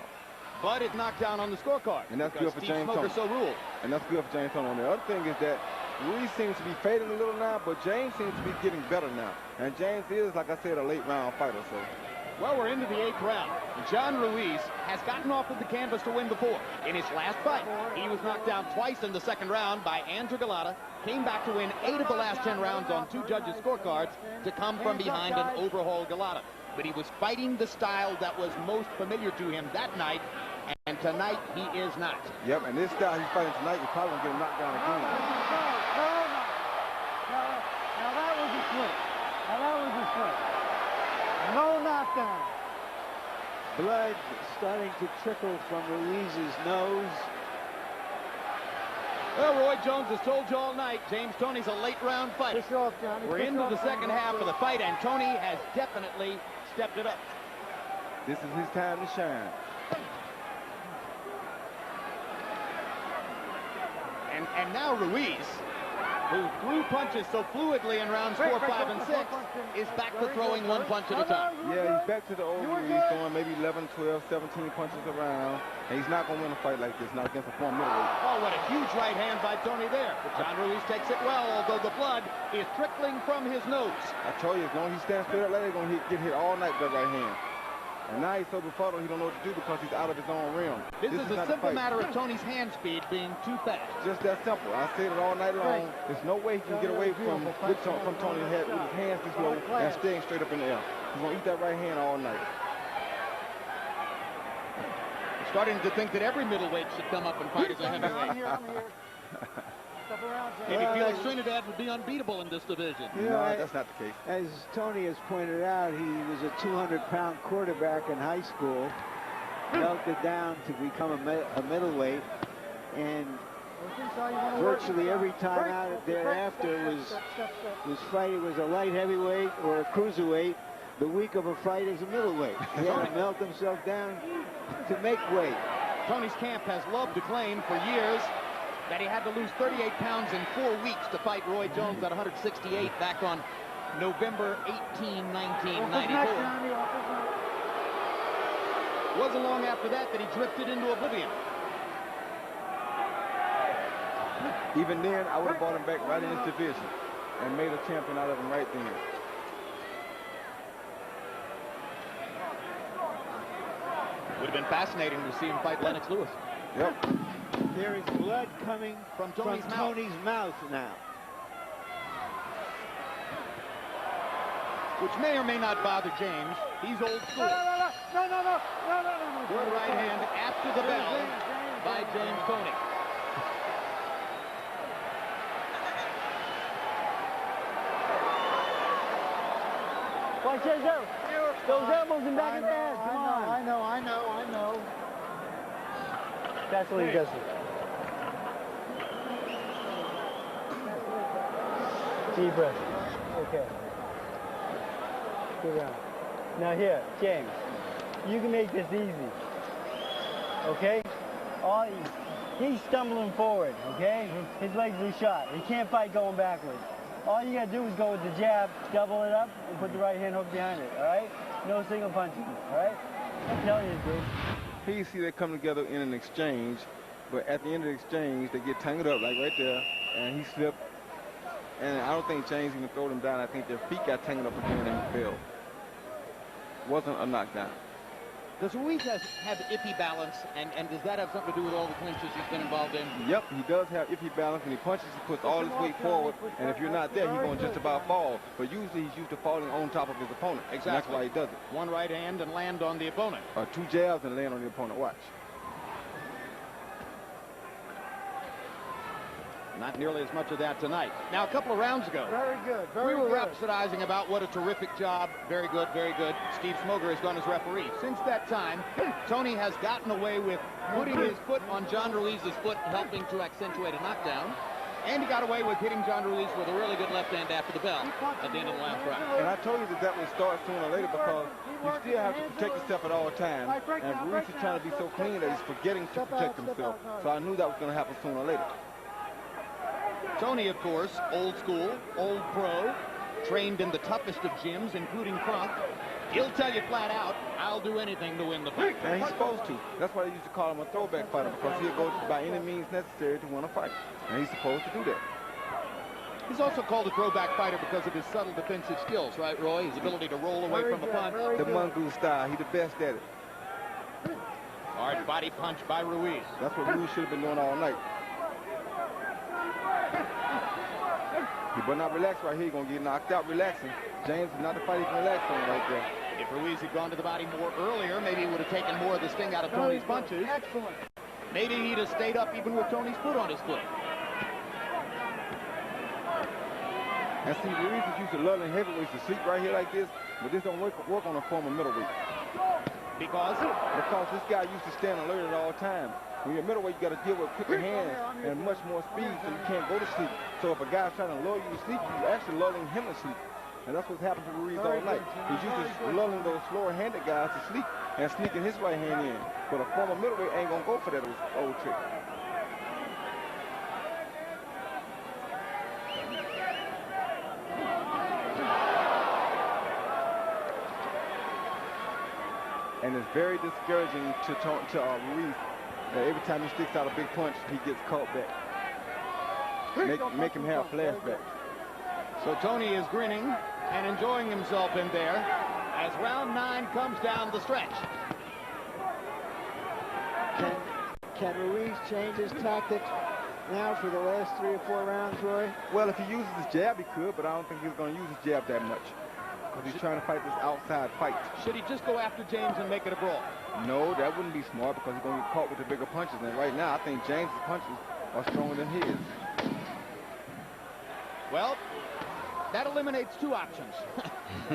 But it's knocked down on the scorecard. And that's good for James Toney. So ruled. And that's good for James Toney. The other thing is that Ruiz seems to be fading a little now, but James seems to be getting better now. And James is, like I said, a late round fighter. So. Well, we're into the 8th round. John Ruiz has gotten off of the canvas to win before. In his last fight, he was knocked down twice in the 2nd round by Andrew Galata, came back to win 8 of the last 10 rounds on 2 judges' scorecards to come from behind and overhaul Galata. But he was fighting the style that was most familiar to him that night, and tonight he is not. Yep, and this style he's fighting tonight, he's probably going to get him knocked down again. Now that was a slip. Now that was a slip. No knockdown. Blood starting to trickle from Ruiz's nose. Well, Roy Jones has told you all night, James Toney's a late round fighter. We're into the 2nd half of the fight, and Toney has definitely stepped it up. This is his time to shine. And now Ruiz, who threw punches so fluidly in rounds 4, 5, and 6, is back to throwing 1 punch at a time. Yeah, he's back to the old Ruiz, throwing maybe 11, 12, 17 punches around. And he's not going to win a fight like this, not against a former middleweight. Oh, what a huge right hand by Toney there. But John Ruiz takes it well, although the blood is trickling from his nose. I told you, as long as he stands straight up like that, he's going to get hit all night with that right hand. And now he's so befuddled he don't know what to do because he's out of his own realm. This is a simple matter of Toney's hand speed being too fast. Just that simple. I said it all night long. There's no way he can get away from Toney with his hands this low and staying straight up in the air. He's going to eat that right hand all night. I'm starting to think that every middleweight should come up and fight as a heavyweight. Maybe Felix Trinidad would be unbeatable in this division. You know, no, that's not the case. As Toney has pointed out, he was a 200-pound quarterback in high school, melted down to become a middleweight, and virtually every time out thereafter was fighting was a light heavyweight or a cruiserweight. The week of a fight is a middleweight. He had to melt himself down to make weight. Toney's camp has loved to claim for years that he had to lose 38 pounds in 4 weeks to fight Roy Jones at 168 back on November 18, 1994. It wasn't long after that he drifted into oblivion. Even then, I would have brought him back right in this division and made a champion out of him right then. Would have been fascinating to see him fight Lennox Lewis. Yep. There is blood coming from Toney's mouth now. Which may or may not bother James. He's old school. Good right hand after the bell by James Toney. Watch those elbows. Those elbows in back of the head. Come on. I know. That's what he does. Deep breath. Okay. Good round. Now here, James, you can make this easy. Okay? He's stumbling forward, okay? His legs are shot. He can't fight going backwards. All you gotta do is go with the jab, double it up, and put the right hand hook behind it, all right? No single punching, all right? I'm telling you, dude. Here you see they come together in an exchange, but at the end of the exchange, they get tangled up, like right there, and he slipped. And I don't think James even threw him down. I think their feet got tangled up again and he fell. Wasn't a knockdown. Does Ruiz have iffy balance, and does that have something to do with all the clinches he's been involved in? Yep, he does have iffy balance. When he punches, he puts all his weight forward, and if you're not there, he's going to just about fall. But usually he's used to falling on top of his opponent. Exactly. And that's why he does it. One right hand and land on the opponent. Or two jabs and land on the opponent. Watch. Not nearly as much of that tonight. Now, a couple of rounds ago, Very good. we were rhapsodizing about what a terrific job. Very good, very good. Steve Smoger has gone as referee. Since that time, Toney has gotten away with putting his foot on John Ruiz's foot, helping to accentuate a knockdown. And he got away with hitting John Ruiz with a really good left hand after the bell at the end of the last round. And I told you that would start sooner or later because you still have to protect yourself at all times. And Ruiz is trying to be so clean that he's forgetting to protect himself. So I knew that was going to happen sooner or later. Toney, of course, old school, old pro, trained in the toughest of gyms, including Kronk. He'll tell you flat out, I'll do anything to win the fight. And he's supposed to. That's why they used to call him a throwback fighter, because he'll go by any means necessary to win a fight. And he's supposed to do that. He's also called a throwback fighter because of his subtle defensive skills, right, Roy? His ability to roll away from a punch. The mongoose style. He's the best at it. Hard body punch by Ruiz. That's what Ruiz should have been doing all night. He better not relax right here. He's going to get knocked out relaxing. James is not the fight he can relax on right there. If Ruiz had gone to the body more earlier, maybe he would have taken more of the sting out of Toney's punches. Excellent. Maybe he'd have stayed up even with Toney's foot on his foot. And see, Ruiz is used to lulling heavyweights to sleep right here like this, but this don't work on a former middleweight. Because this guy used to stand alert at all times. When you're a middleweight, you got to deal with quicker hands and much more speed, so you can't go to sleep. So if a guy's trying to lull you to sleep, you're actually lulling him to sleep. And that's what's happened to Ruiz all night. He's used to lulling those slower-handed guys to sleep and sneaking his right hand in. But a former middleweight ain't going to go for that old trick. And it's very discouraging to Ruiz that every time he sticks out a big punch, he gets caught back. Make him have flashbacks. So Toney is grinning and enjoying himself in there as round 9 comes down the stretch. Can Ruiz change his tactics now for the last 3 or 4 rounds, Roy? Well, if he uses his jab, he could, but I don't think he's going to use his jab that much. Because he's trying to fight this outside fight. Should he just go after James and make it a brawl? No, that wouldn't be smart because he's going to get caught with the bigger punches. And right now, I think James' punches are stronger than his. Well, that eliminates 2 options.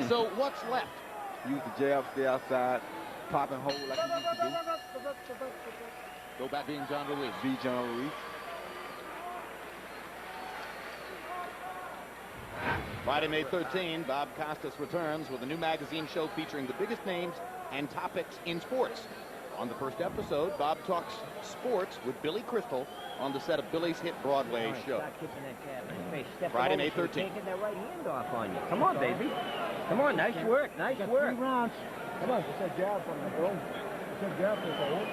So what's left? Use the jab, stay outside, pop and hold like he used to do. Go back being John Ruiz. Be John Ruiz. Friday, May 13, Bob Costas returns with a new magazine show featuring the biggest names and topics in sports. On the first episode, Bob talks sports with Billy Crystal on the set of Billy's hit Broadway show. Friday, May 13th. Taking that right hand off on you. Come on, baby. Come on, nice work, nice work. 3 rounds. Come on, it's a jab from the bro. It's a jab from the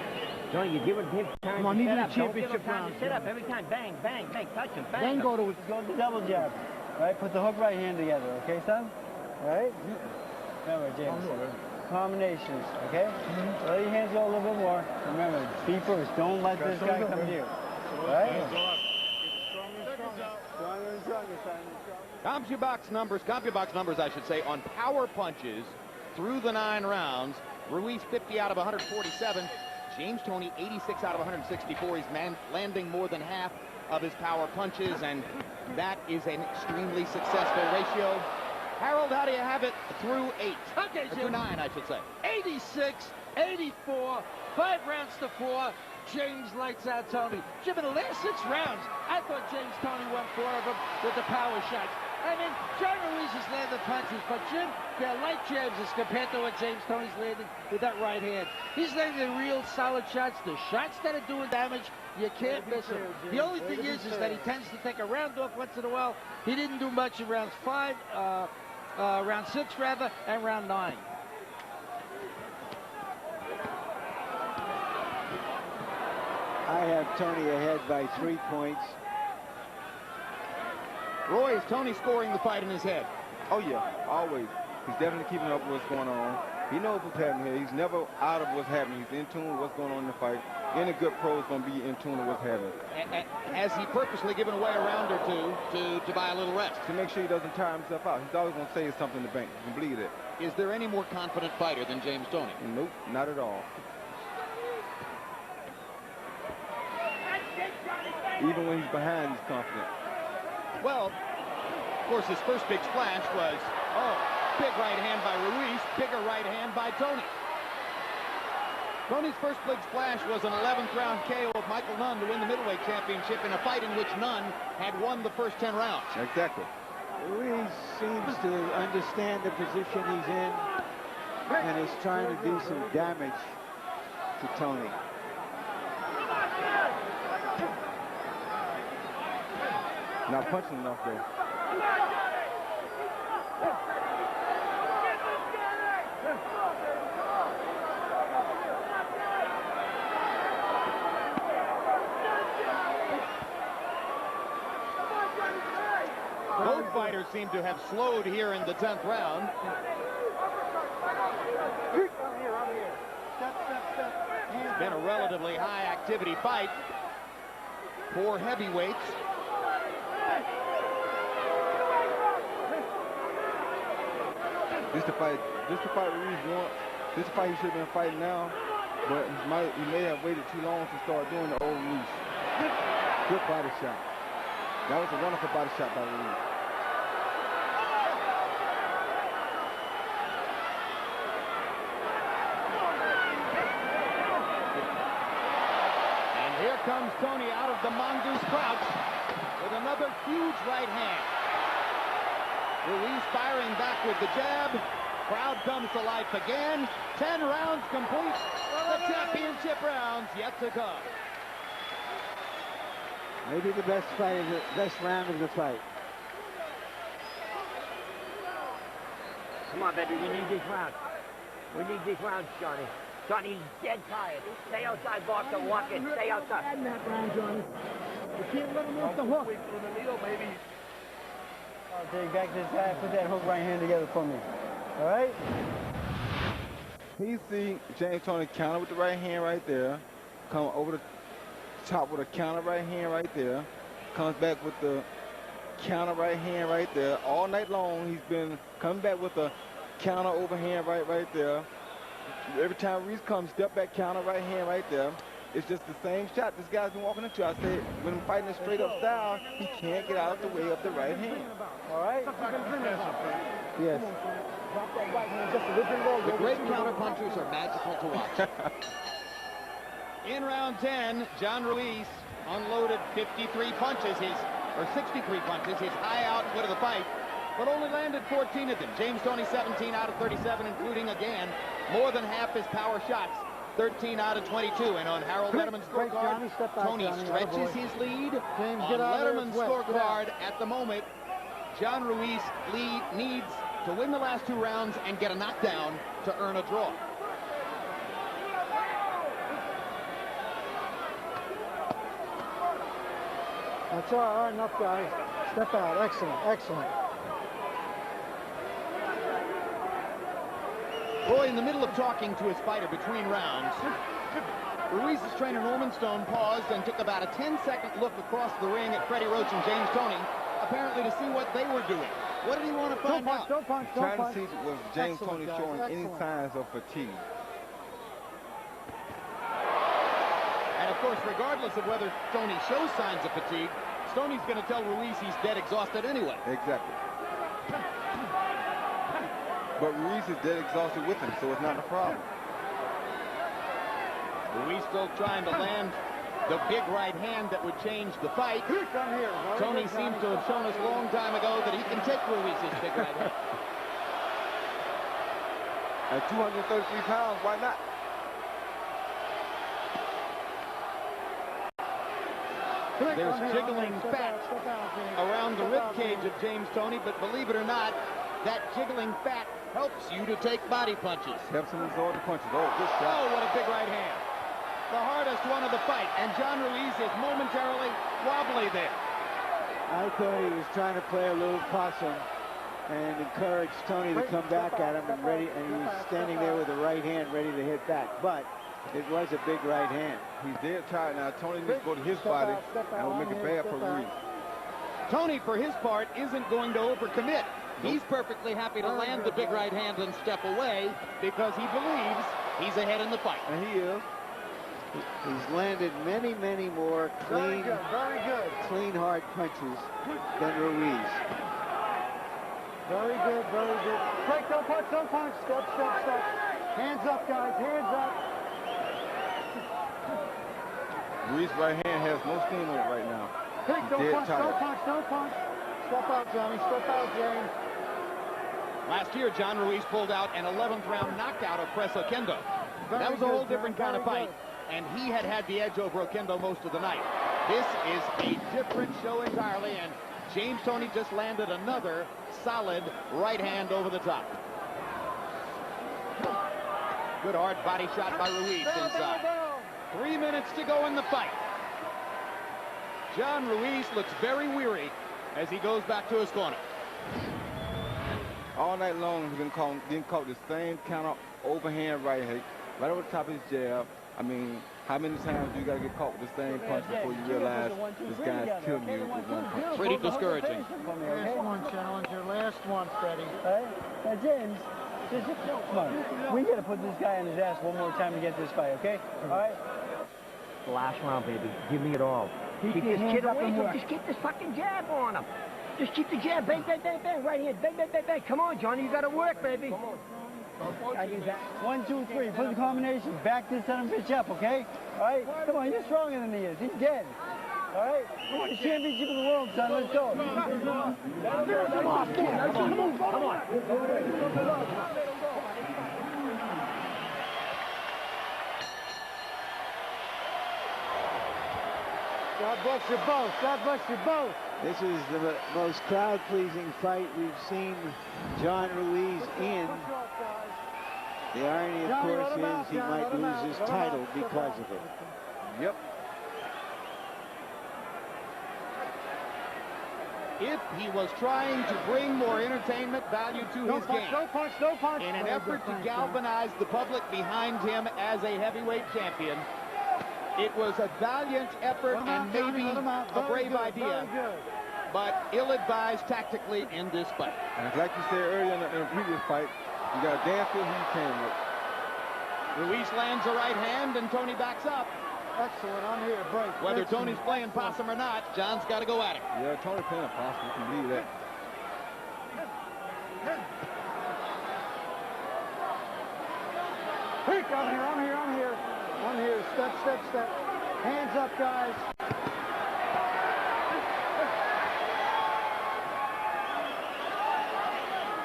Johnny, you give him time Come on, to need set a up. Don't give him championship time round. to set up. Every time, bang, bang, bang, touch him, bang. Then go to the double jab. All right, put the hook right hand together, okay, son? All right? Remember, James, combinations, okay? Let your hands go a little bit more. Remember, be first. Don't let this guy come to you. All right? Stronger and stronger, son. CompuBox numbers, I should say, on power punches through the 9 rounds. Ruiz 50 out of 147. James Toney 86 out of 164. He's landing more than half of his power punches, and that is an extremely successful ratio. Harold, how do you have it through 8? Okay, Jim. Through 9, I should say. 86, 84, 5 rounds to 4. James lights out Toney. Jim, in the last 6 rounds, I thought James Toney won 4 of them with the power shots. I mean, John Ruiz has landed punches, but Jim, they're like James's compared to what James Toney's landing with that right hand. He's landing the real solid shots, the shots that are doing damage. You can't miss him. The only thing is that he tends to take a round off once in a while. He didn't do much in round 6 rather, and round 9. I have Toney ahead by 3 points. Ruiz, Toney scoring the fight in his head. Oh, yeah, always. He's definitely keeping up with what's going on. He knows what's happening here. He's never out of what's happening. He's in tune with what's going on in the fight. Any good pro is going to be in tune with what's happening. Has he purposely given away a round or two to buy a little rest? To make sure he doesn't tire himself out. He's always going to say something in the bank. You can believe it. Is there any more confident fighter than James Toney? Nope, not at all. Even when he's behind, he's confident. Well, of course, his first big splash was, big right hand by Ruiz, bigger right hand by Toney. Toney's first big splash was an 11th round KO of Michael Nunn to win the middleweight championship in a fight in which Nunn had won the first 10 rounds. Exactly. Ruiz seems to understand the position he's in and is trying to do some damage to Toney. Not punching enough, though. Both fighters seem to have slowed here in the 10th round. It's been a relatively high activity fight for heavyweights. This the fight Ruiz wants. This the fight he should have been fighting now, but he may have waited too long to start doing the old Ruiz. Good body shot. That was a wonderful body shot by Ruiz. And here comes Toney out of the mongoose crouch with another huge right hand. Ruiz firing back with the jab. Crowd comes to life again. 10 rounds complete. The championship rounds yet to come. Maybe the best round of the fight. Come on, baby, we need these rounds. We need these rounds, Johnny. Johnny's dead tired. Stay outside, Boxer. Walk in. Stay outside. That round, Johnny. You can't let him off the hook. Okay, back this guy. Put that hook right hand together for me. All right? You see James Toney counter with the right hand right there. Come over the top with a counter right hand right there. Comes back with the counter right hand right there. All night long he's been coming back with a counter overhand right there. Every time Ruiz comes, step back counter right hand right there. It's just the same shot this guy's been walking into. I said, when I'm fighting a straight-up style, he can't get out of the way of the right hand. All right? Yes. The great counterpunchers are magical to watch. In round 10, John Ruiz unloaded 53 punches, or 63 punches, his high output of the fight, but only landed 14 of them. James Toney 17 out of 37, including, again, more than half his power shots. 13 out of 22, and on Harold Letterman's scorecard, Toney stretches his lead. On Letterman's scorecard at the moment, John Ruiz needs to win the last 2 rounds and get a knockdown to earn a draw. That's all right, enough, guys. Step out. Excellent, excellent. Roy, in the middle of talking to his fighter between rounds, Ruiz's trainer Norman Stone paused and took about a 10-second look across the ring at Freddie Roach and James Toney, apparently to see what they were doing. What did he want to find out? Don't punch. Trying to see was James Toney showing any signs of fatigue. course, regardless of whether Toney shows signs of fatigue, Toney's going to tell Ruiz he's dead exhausted anyway. Exactly. But Ruiz is dead exhausted with him, so it's not a problem. Ruiz still trying to land the big right hand that would change the fight. Toney seemed to have shown us a long time ago that he can take Ruiz's big right hand. At 233 pounds, why not? There's jiggling fat around the rib cage of James Toney, but believe it or not, that jiggling fat helps you to take body punches. Helps him absorb the punches. Oh, good shot. Oh, what a big right hand. The hardest one of the fight, and John Ruiz is momentarily wobbly there. I thought he was trying to play a little possum and encourage Toney to come back at him and he was standing there with the right hand ready to hit back. But it was a big right hand. He's dead tired now. Toney needs to go to his body and it'll make it bad for Ruiz. Toney, for his part, isn't going to overcommit. He's perfectly happy to land the big right hand and step away because he believes he's ahead in the fight. And he is. He's landed many, many more clean, clean hard punches than Ruiz. Very good, very good. Break, don't punch, don't punch. Step, step, step. Hands up, guys, hands up. Ruiz's right hand has no steam on it right now. Break, don't punch, don't punch, don't punch. Step out, Johnny, step out, James. Last year, John Ruiz pulled out an 11th round knockout of Press Oquendo. That was a whole different kind of fight, and he had the edge over Oquendo most of the night. This is a different show entirely, and James Toney just landed another solid right hand over the top. Good hard body shot by Ruiz inside. 3 minutes to go in the fight. John Ruiz looks very weary as he goes back to his corner. All night long, he's been caught the same kind of overhand right hook, right over the top of his jab. I mean, how many times do you got to get caught with the same punch before you realize this guy's killing you with one punch? Pretty discouraging. Last one, challenger. Last one, Freddie. All right? Now, James, come on. We got to put this guy on his ass one more time to get this fight, okay? All right? Last round, baby. Give me it all. Keep this kid away from him. Just keep this fucking jab on him. Just keep the jab. Bang, bang, bang, bang. Right hand. Bang, bang, bang, bang. Come on, Johnny. You got to work, baby. Come on. 1, 2, 3. Put the combination. Back this son of a bitch up, okay? All right? Come on. You're stronger than he is. He's dead. All right? You want the championship of the world, son. Let's go. Come on. Come on. Come on. God bless you both. God bless you both. This is the most crowd-pleasing fight we've seen John Ruiz in. The irony, of course, is he might lose his title because of it. Yep. If he was trying to bring more entertainment value to his game, in an effort to galvanize the public behind him as a heavyweight champion, it was a valiant effort and maybe a brave idea, but ill-advised tactically in this fight. And like you said earlier in the previous fight, you got a damn feel who you came with. Ruiz lands a right hand and Toney backs up. Excellent, I'm here, break. Whether Toney's playing possum or not, John's got to go at him. Yeah, Toney playing possum, you can believe that. Hey, I'm here. I'm here. Step, step, step. Hands up, guys.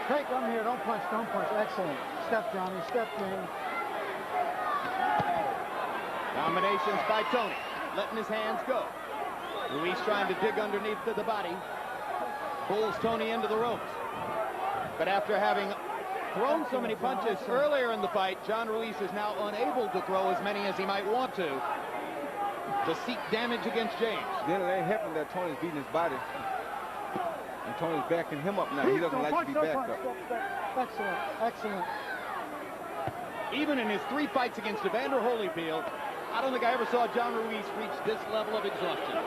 Hey, I'm here. Don't punch, don't punch. Excellent. Step, Johnny. Step, James. Combinations by Toney, letting his hands go. Ruiz trying to dig underneath to the body. Pulls Toney into the ropes. But after having thrown so many punches earlier in the fight, John Ruiz is now unable to throw as many as he might want to seek damage against James. Then it ain't helping that Toney's beating his body. And Toney's backing him up now. He doesn't like to be backed up. Excellent, excellent. Even in his 3 fights against Evander Holyfield, I don't think I ever saw John Ruiz reach this level of exhaustion.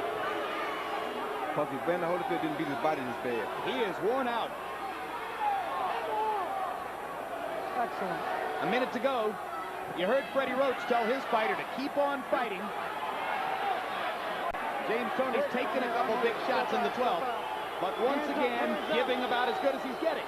Because Evander Holyfield didn't beat his body this bad. He is worn out. Excellent. A minute to go. You heard Freddie Roach tell his fighter to keep on fighting. James Toney's taken a couple big shots in the 12th, but once again, giving about as good as he's getting.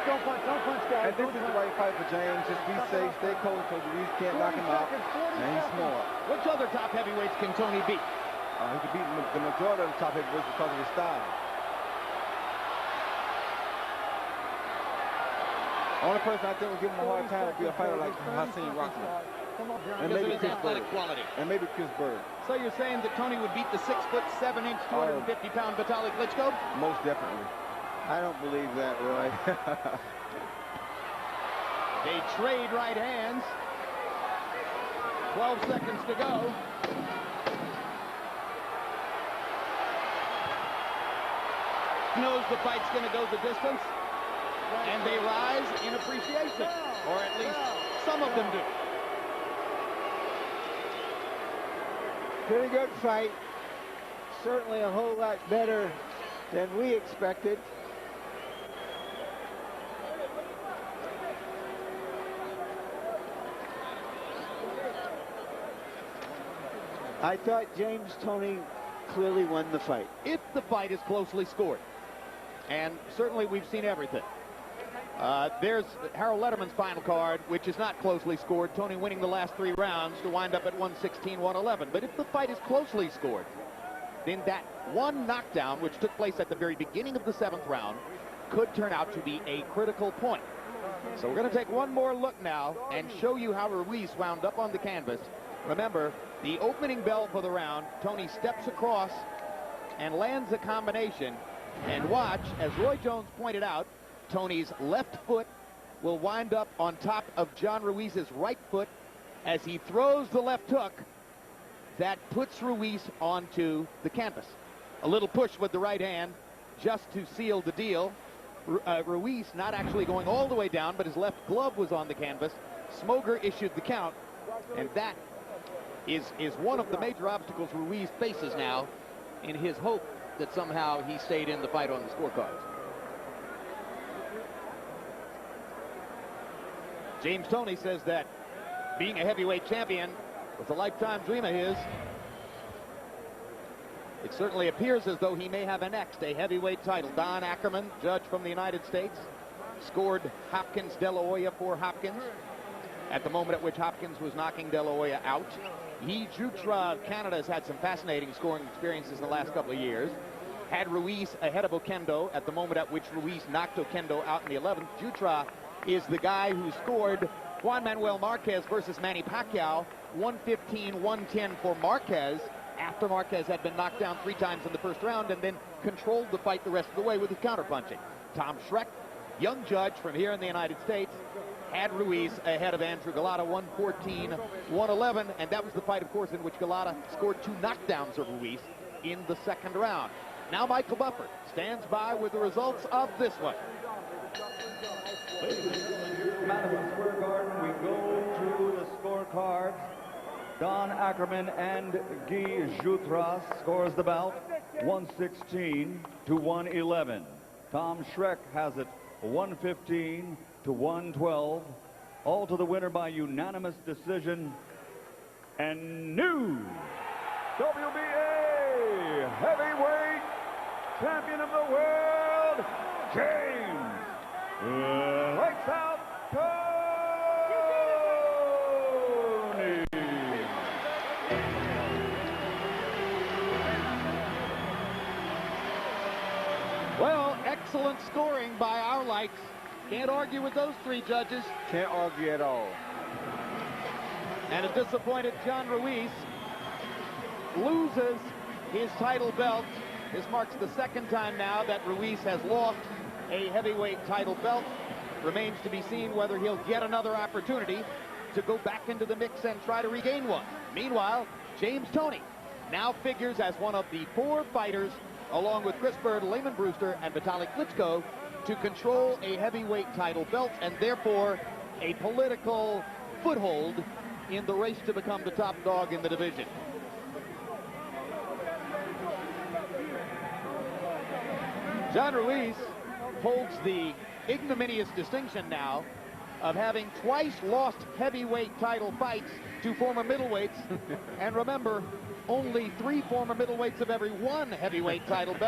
Don't punch, guys. And this is the right fight for James. Just be safe, stay cold so Ruiz can't knock him out. And he's smart. Which other top heavyweights can Toney beat? He could beat the majority of the top heavyweights because of his style. Only person I think will give him a hard time would be a fighter like Hasim Rahman. And maybe Chris Bird. Quality. And maybe Chris Bird. So you're saying that Toney would beat the 6'7", 250-pound Vitaly Klitschko? Most definitely. I don't believe that, Roy. They trade right hands. 12 seconds to go. Knows the fight's going to go the distance. And they rise in appreciation. Or at least some of them do. Pretty good fight. Certainly a whole lot better than we expected. I thought James Toney clearly won the fight. If the fight is closely scored, and certainly we've seen everything. There's Harold Letterman's final card, which is not closely scored. Toney winning the last 3 rounds to wind up at 116-111. But if the fight is closely scored, then that one knockdown, which took place at the very beginning of the 7th round, could turn out to be a critical point. So we're going to take one more look now and show you how Ruiz wound up on the canvas. Remember, the opening bell for the round, Toney steps across and lands a combination. And watch, as Roy Jones pointed out, Toney's left foot will wind up on top of John Ruiz's right foot as he throws the left hook that puts Ruiz onto the canvas. A little push with the right hand just to seal the deal. Ruiz not actually going all the way down, but his left glove was on the canvas. Smoger issued the count, and that is one of the major obstacles Ruiz faces now in his hope that somehow he stayed in the fight on the scorecards. James Toney says that being a heavyweight champion was a lifetime dream of his. It certainly appears as though he may have annexed a heavyweight title. Don Ackerman, judge from the United States, scored Hopkins De La Hoya for Hopkins at the moment at which Hopkins was knocking De La Hoya out. He, Jutra of Canada, has had some fascinating scoring experiences in the last couple of years. Had Ruiz ahead of Oquendo at the moment at which Ruiz knocked Oquendo out in the 11th. Jutra is the guy who scored Juan Manuel Marquez versus Manny Pacquiao, 115-110 for Marquez, after Marquez had been knocked down 3 times in the first round and then controlled the fight the rest of the way with his counterpunching. Tom Schreck, young judge from here in the United States, had Ruiz ahead of Andrew Galata, 114-111, and that was the fight, of course, in which Galata scored 2 knockdowns of Ruiz in the 2nd round. Now Michael Buffer stands by with the results of this one. Madison Square Garden, we go to the scorecards. Don Ackerman and Guy Jutras scores the bout 116-111. Tom Schreck has it 115-112. All to the winner by unanimous decision. And new WBA heavyweight champion of the world, James Lights Out Toney. Well, excellent scoring by our lights. Can't argue with those 3 judges. Can't argue at all. And a disappointed John Ruiz loses his title belt. This marks the 2nd time now that Ruiz has lost a heavyweight title belt. Remains to be seen whether he'll get another opportunity to go back into the mix and try to regain one. Meanwhile, James Toney now figures as one of the 4 fighters, along with Chris Bird, Lehman Brewster, and Vitaly Klitschko, to control a heavyweight title belt and therefore a political foothold in the race to become the top dog in the division. John Ruiz holds the ignominious distinction now of having twice lost heavyweight title fights to former middleweights. And remember, only 3 former middleweights have ever won heavyweight title belts.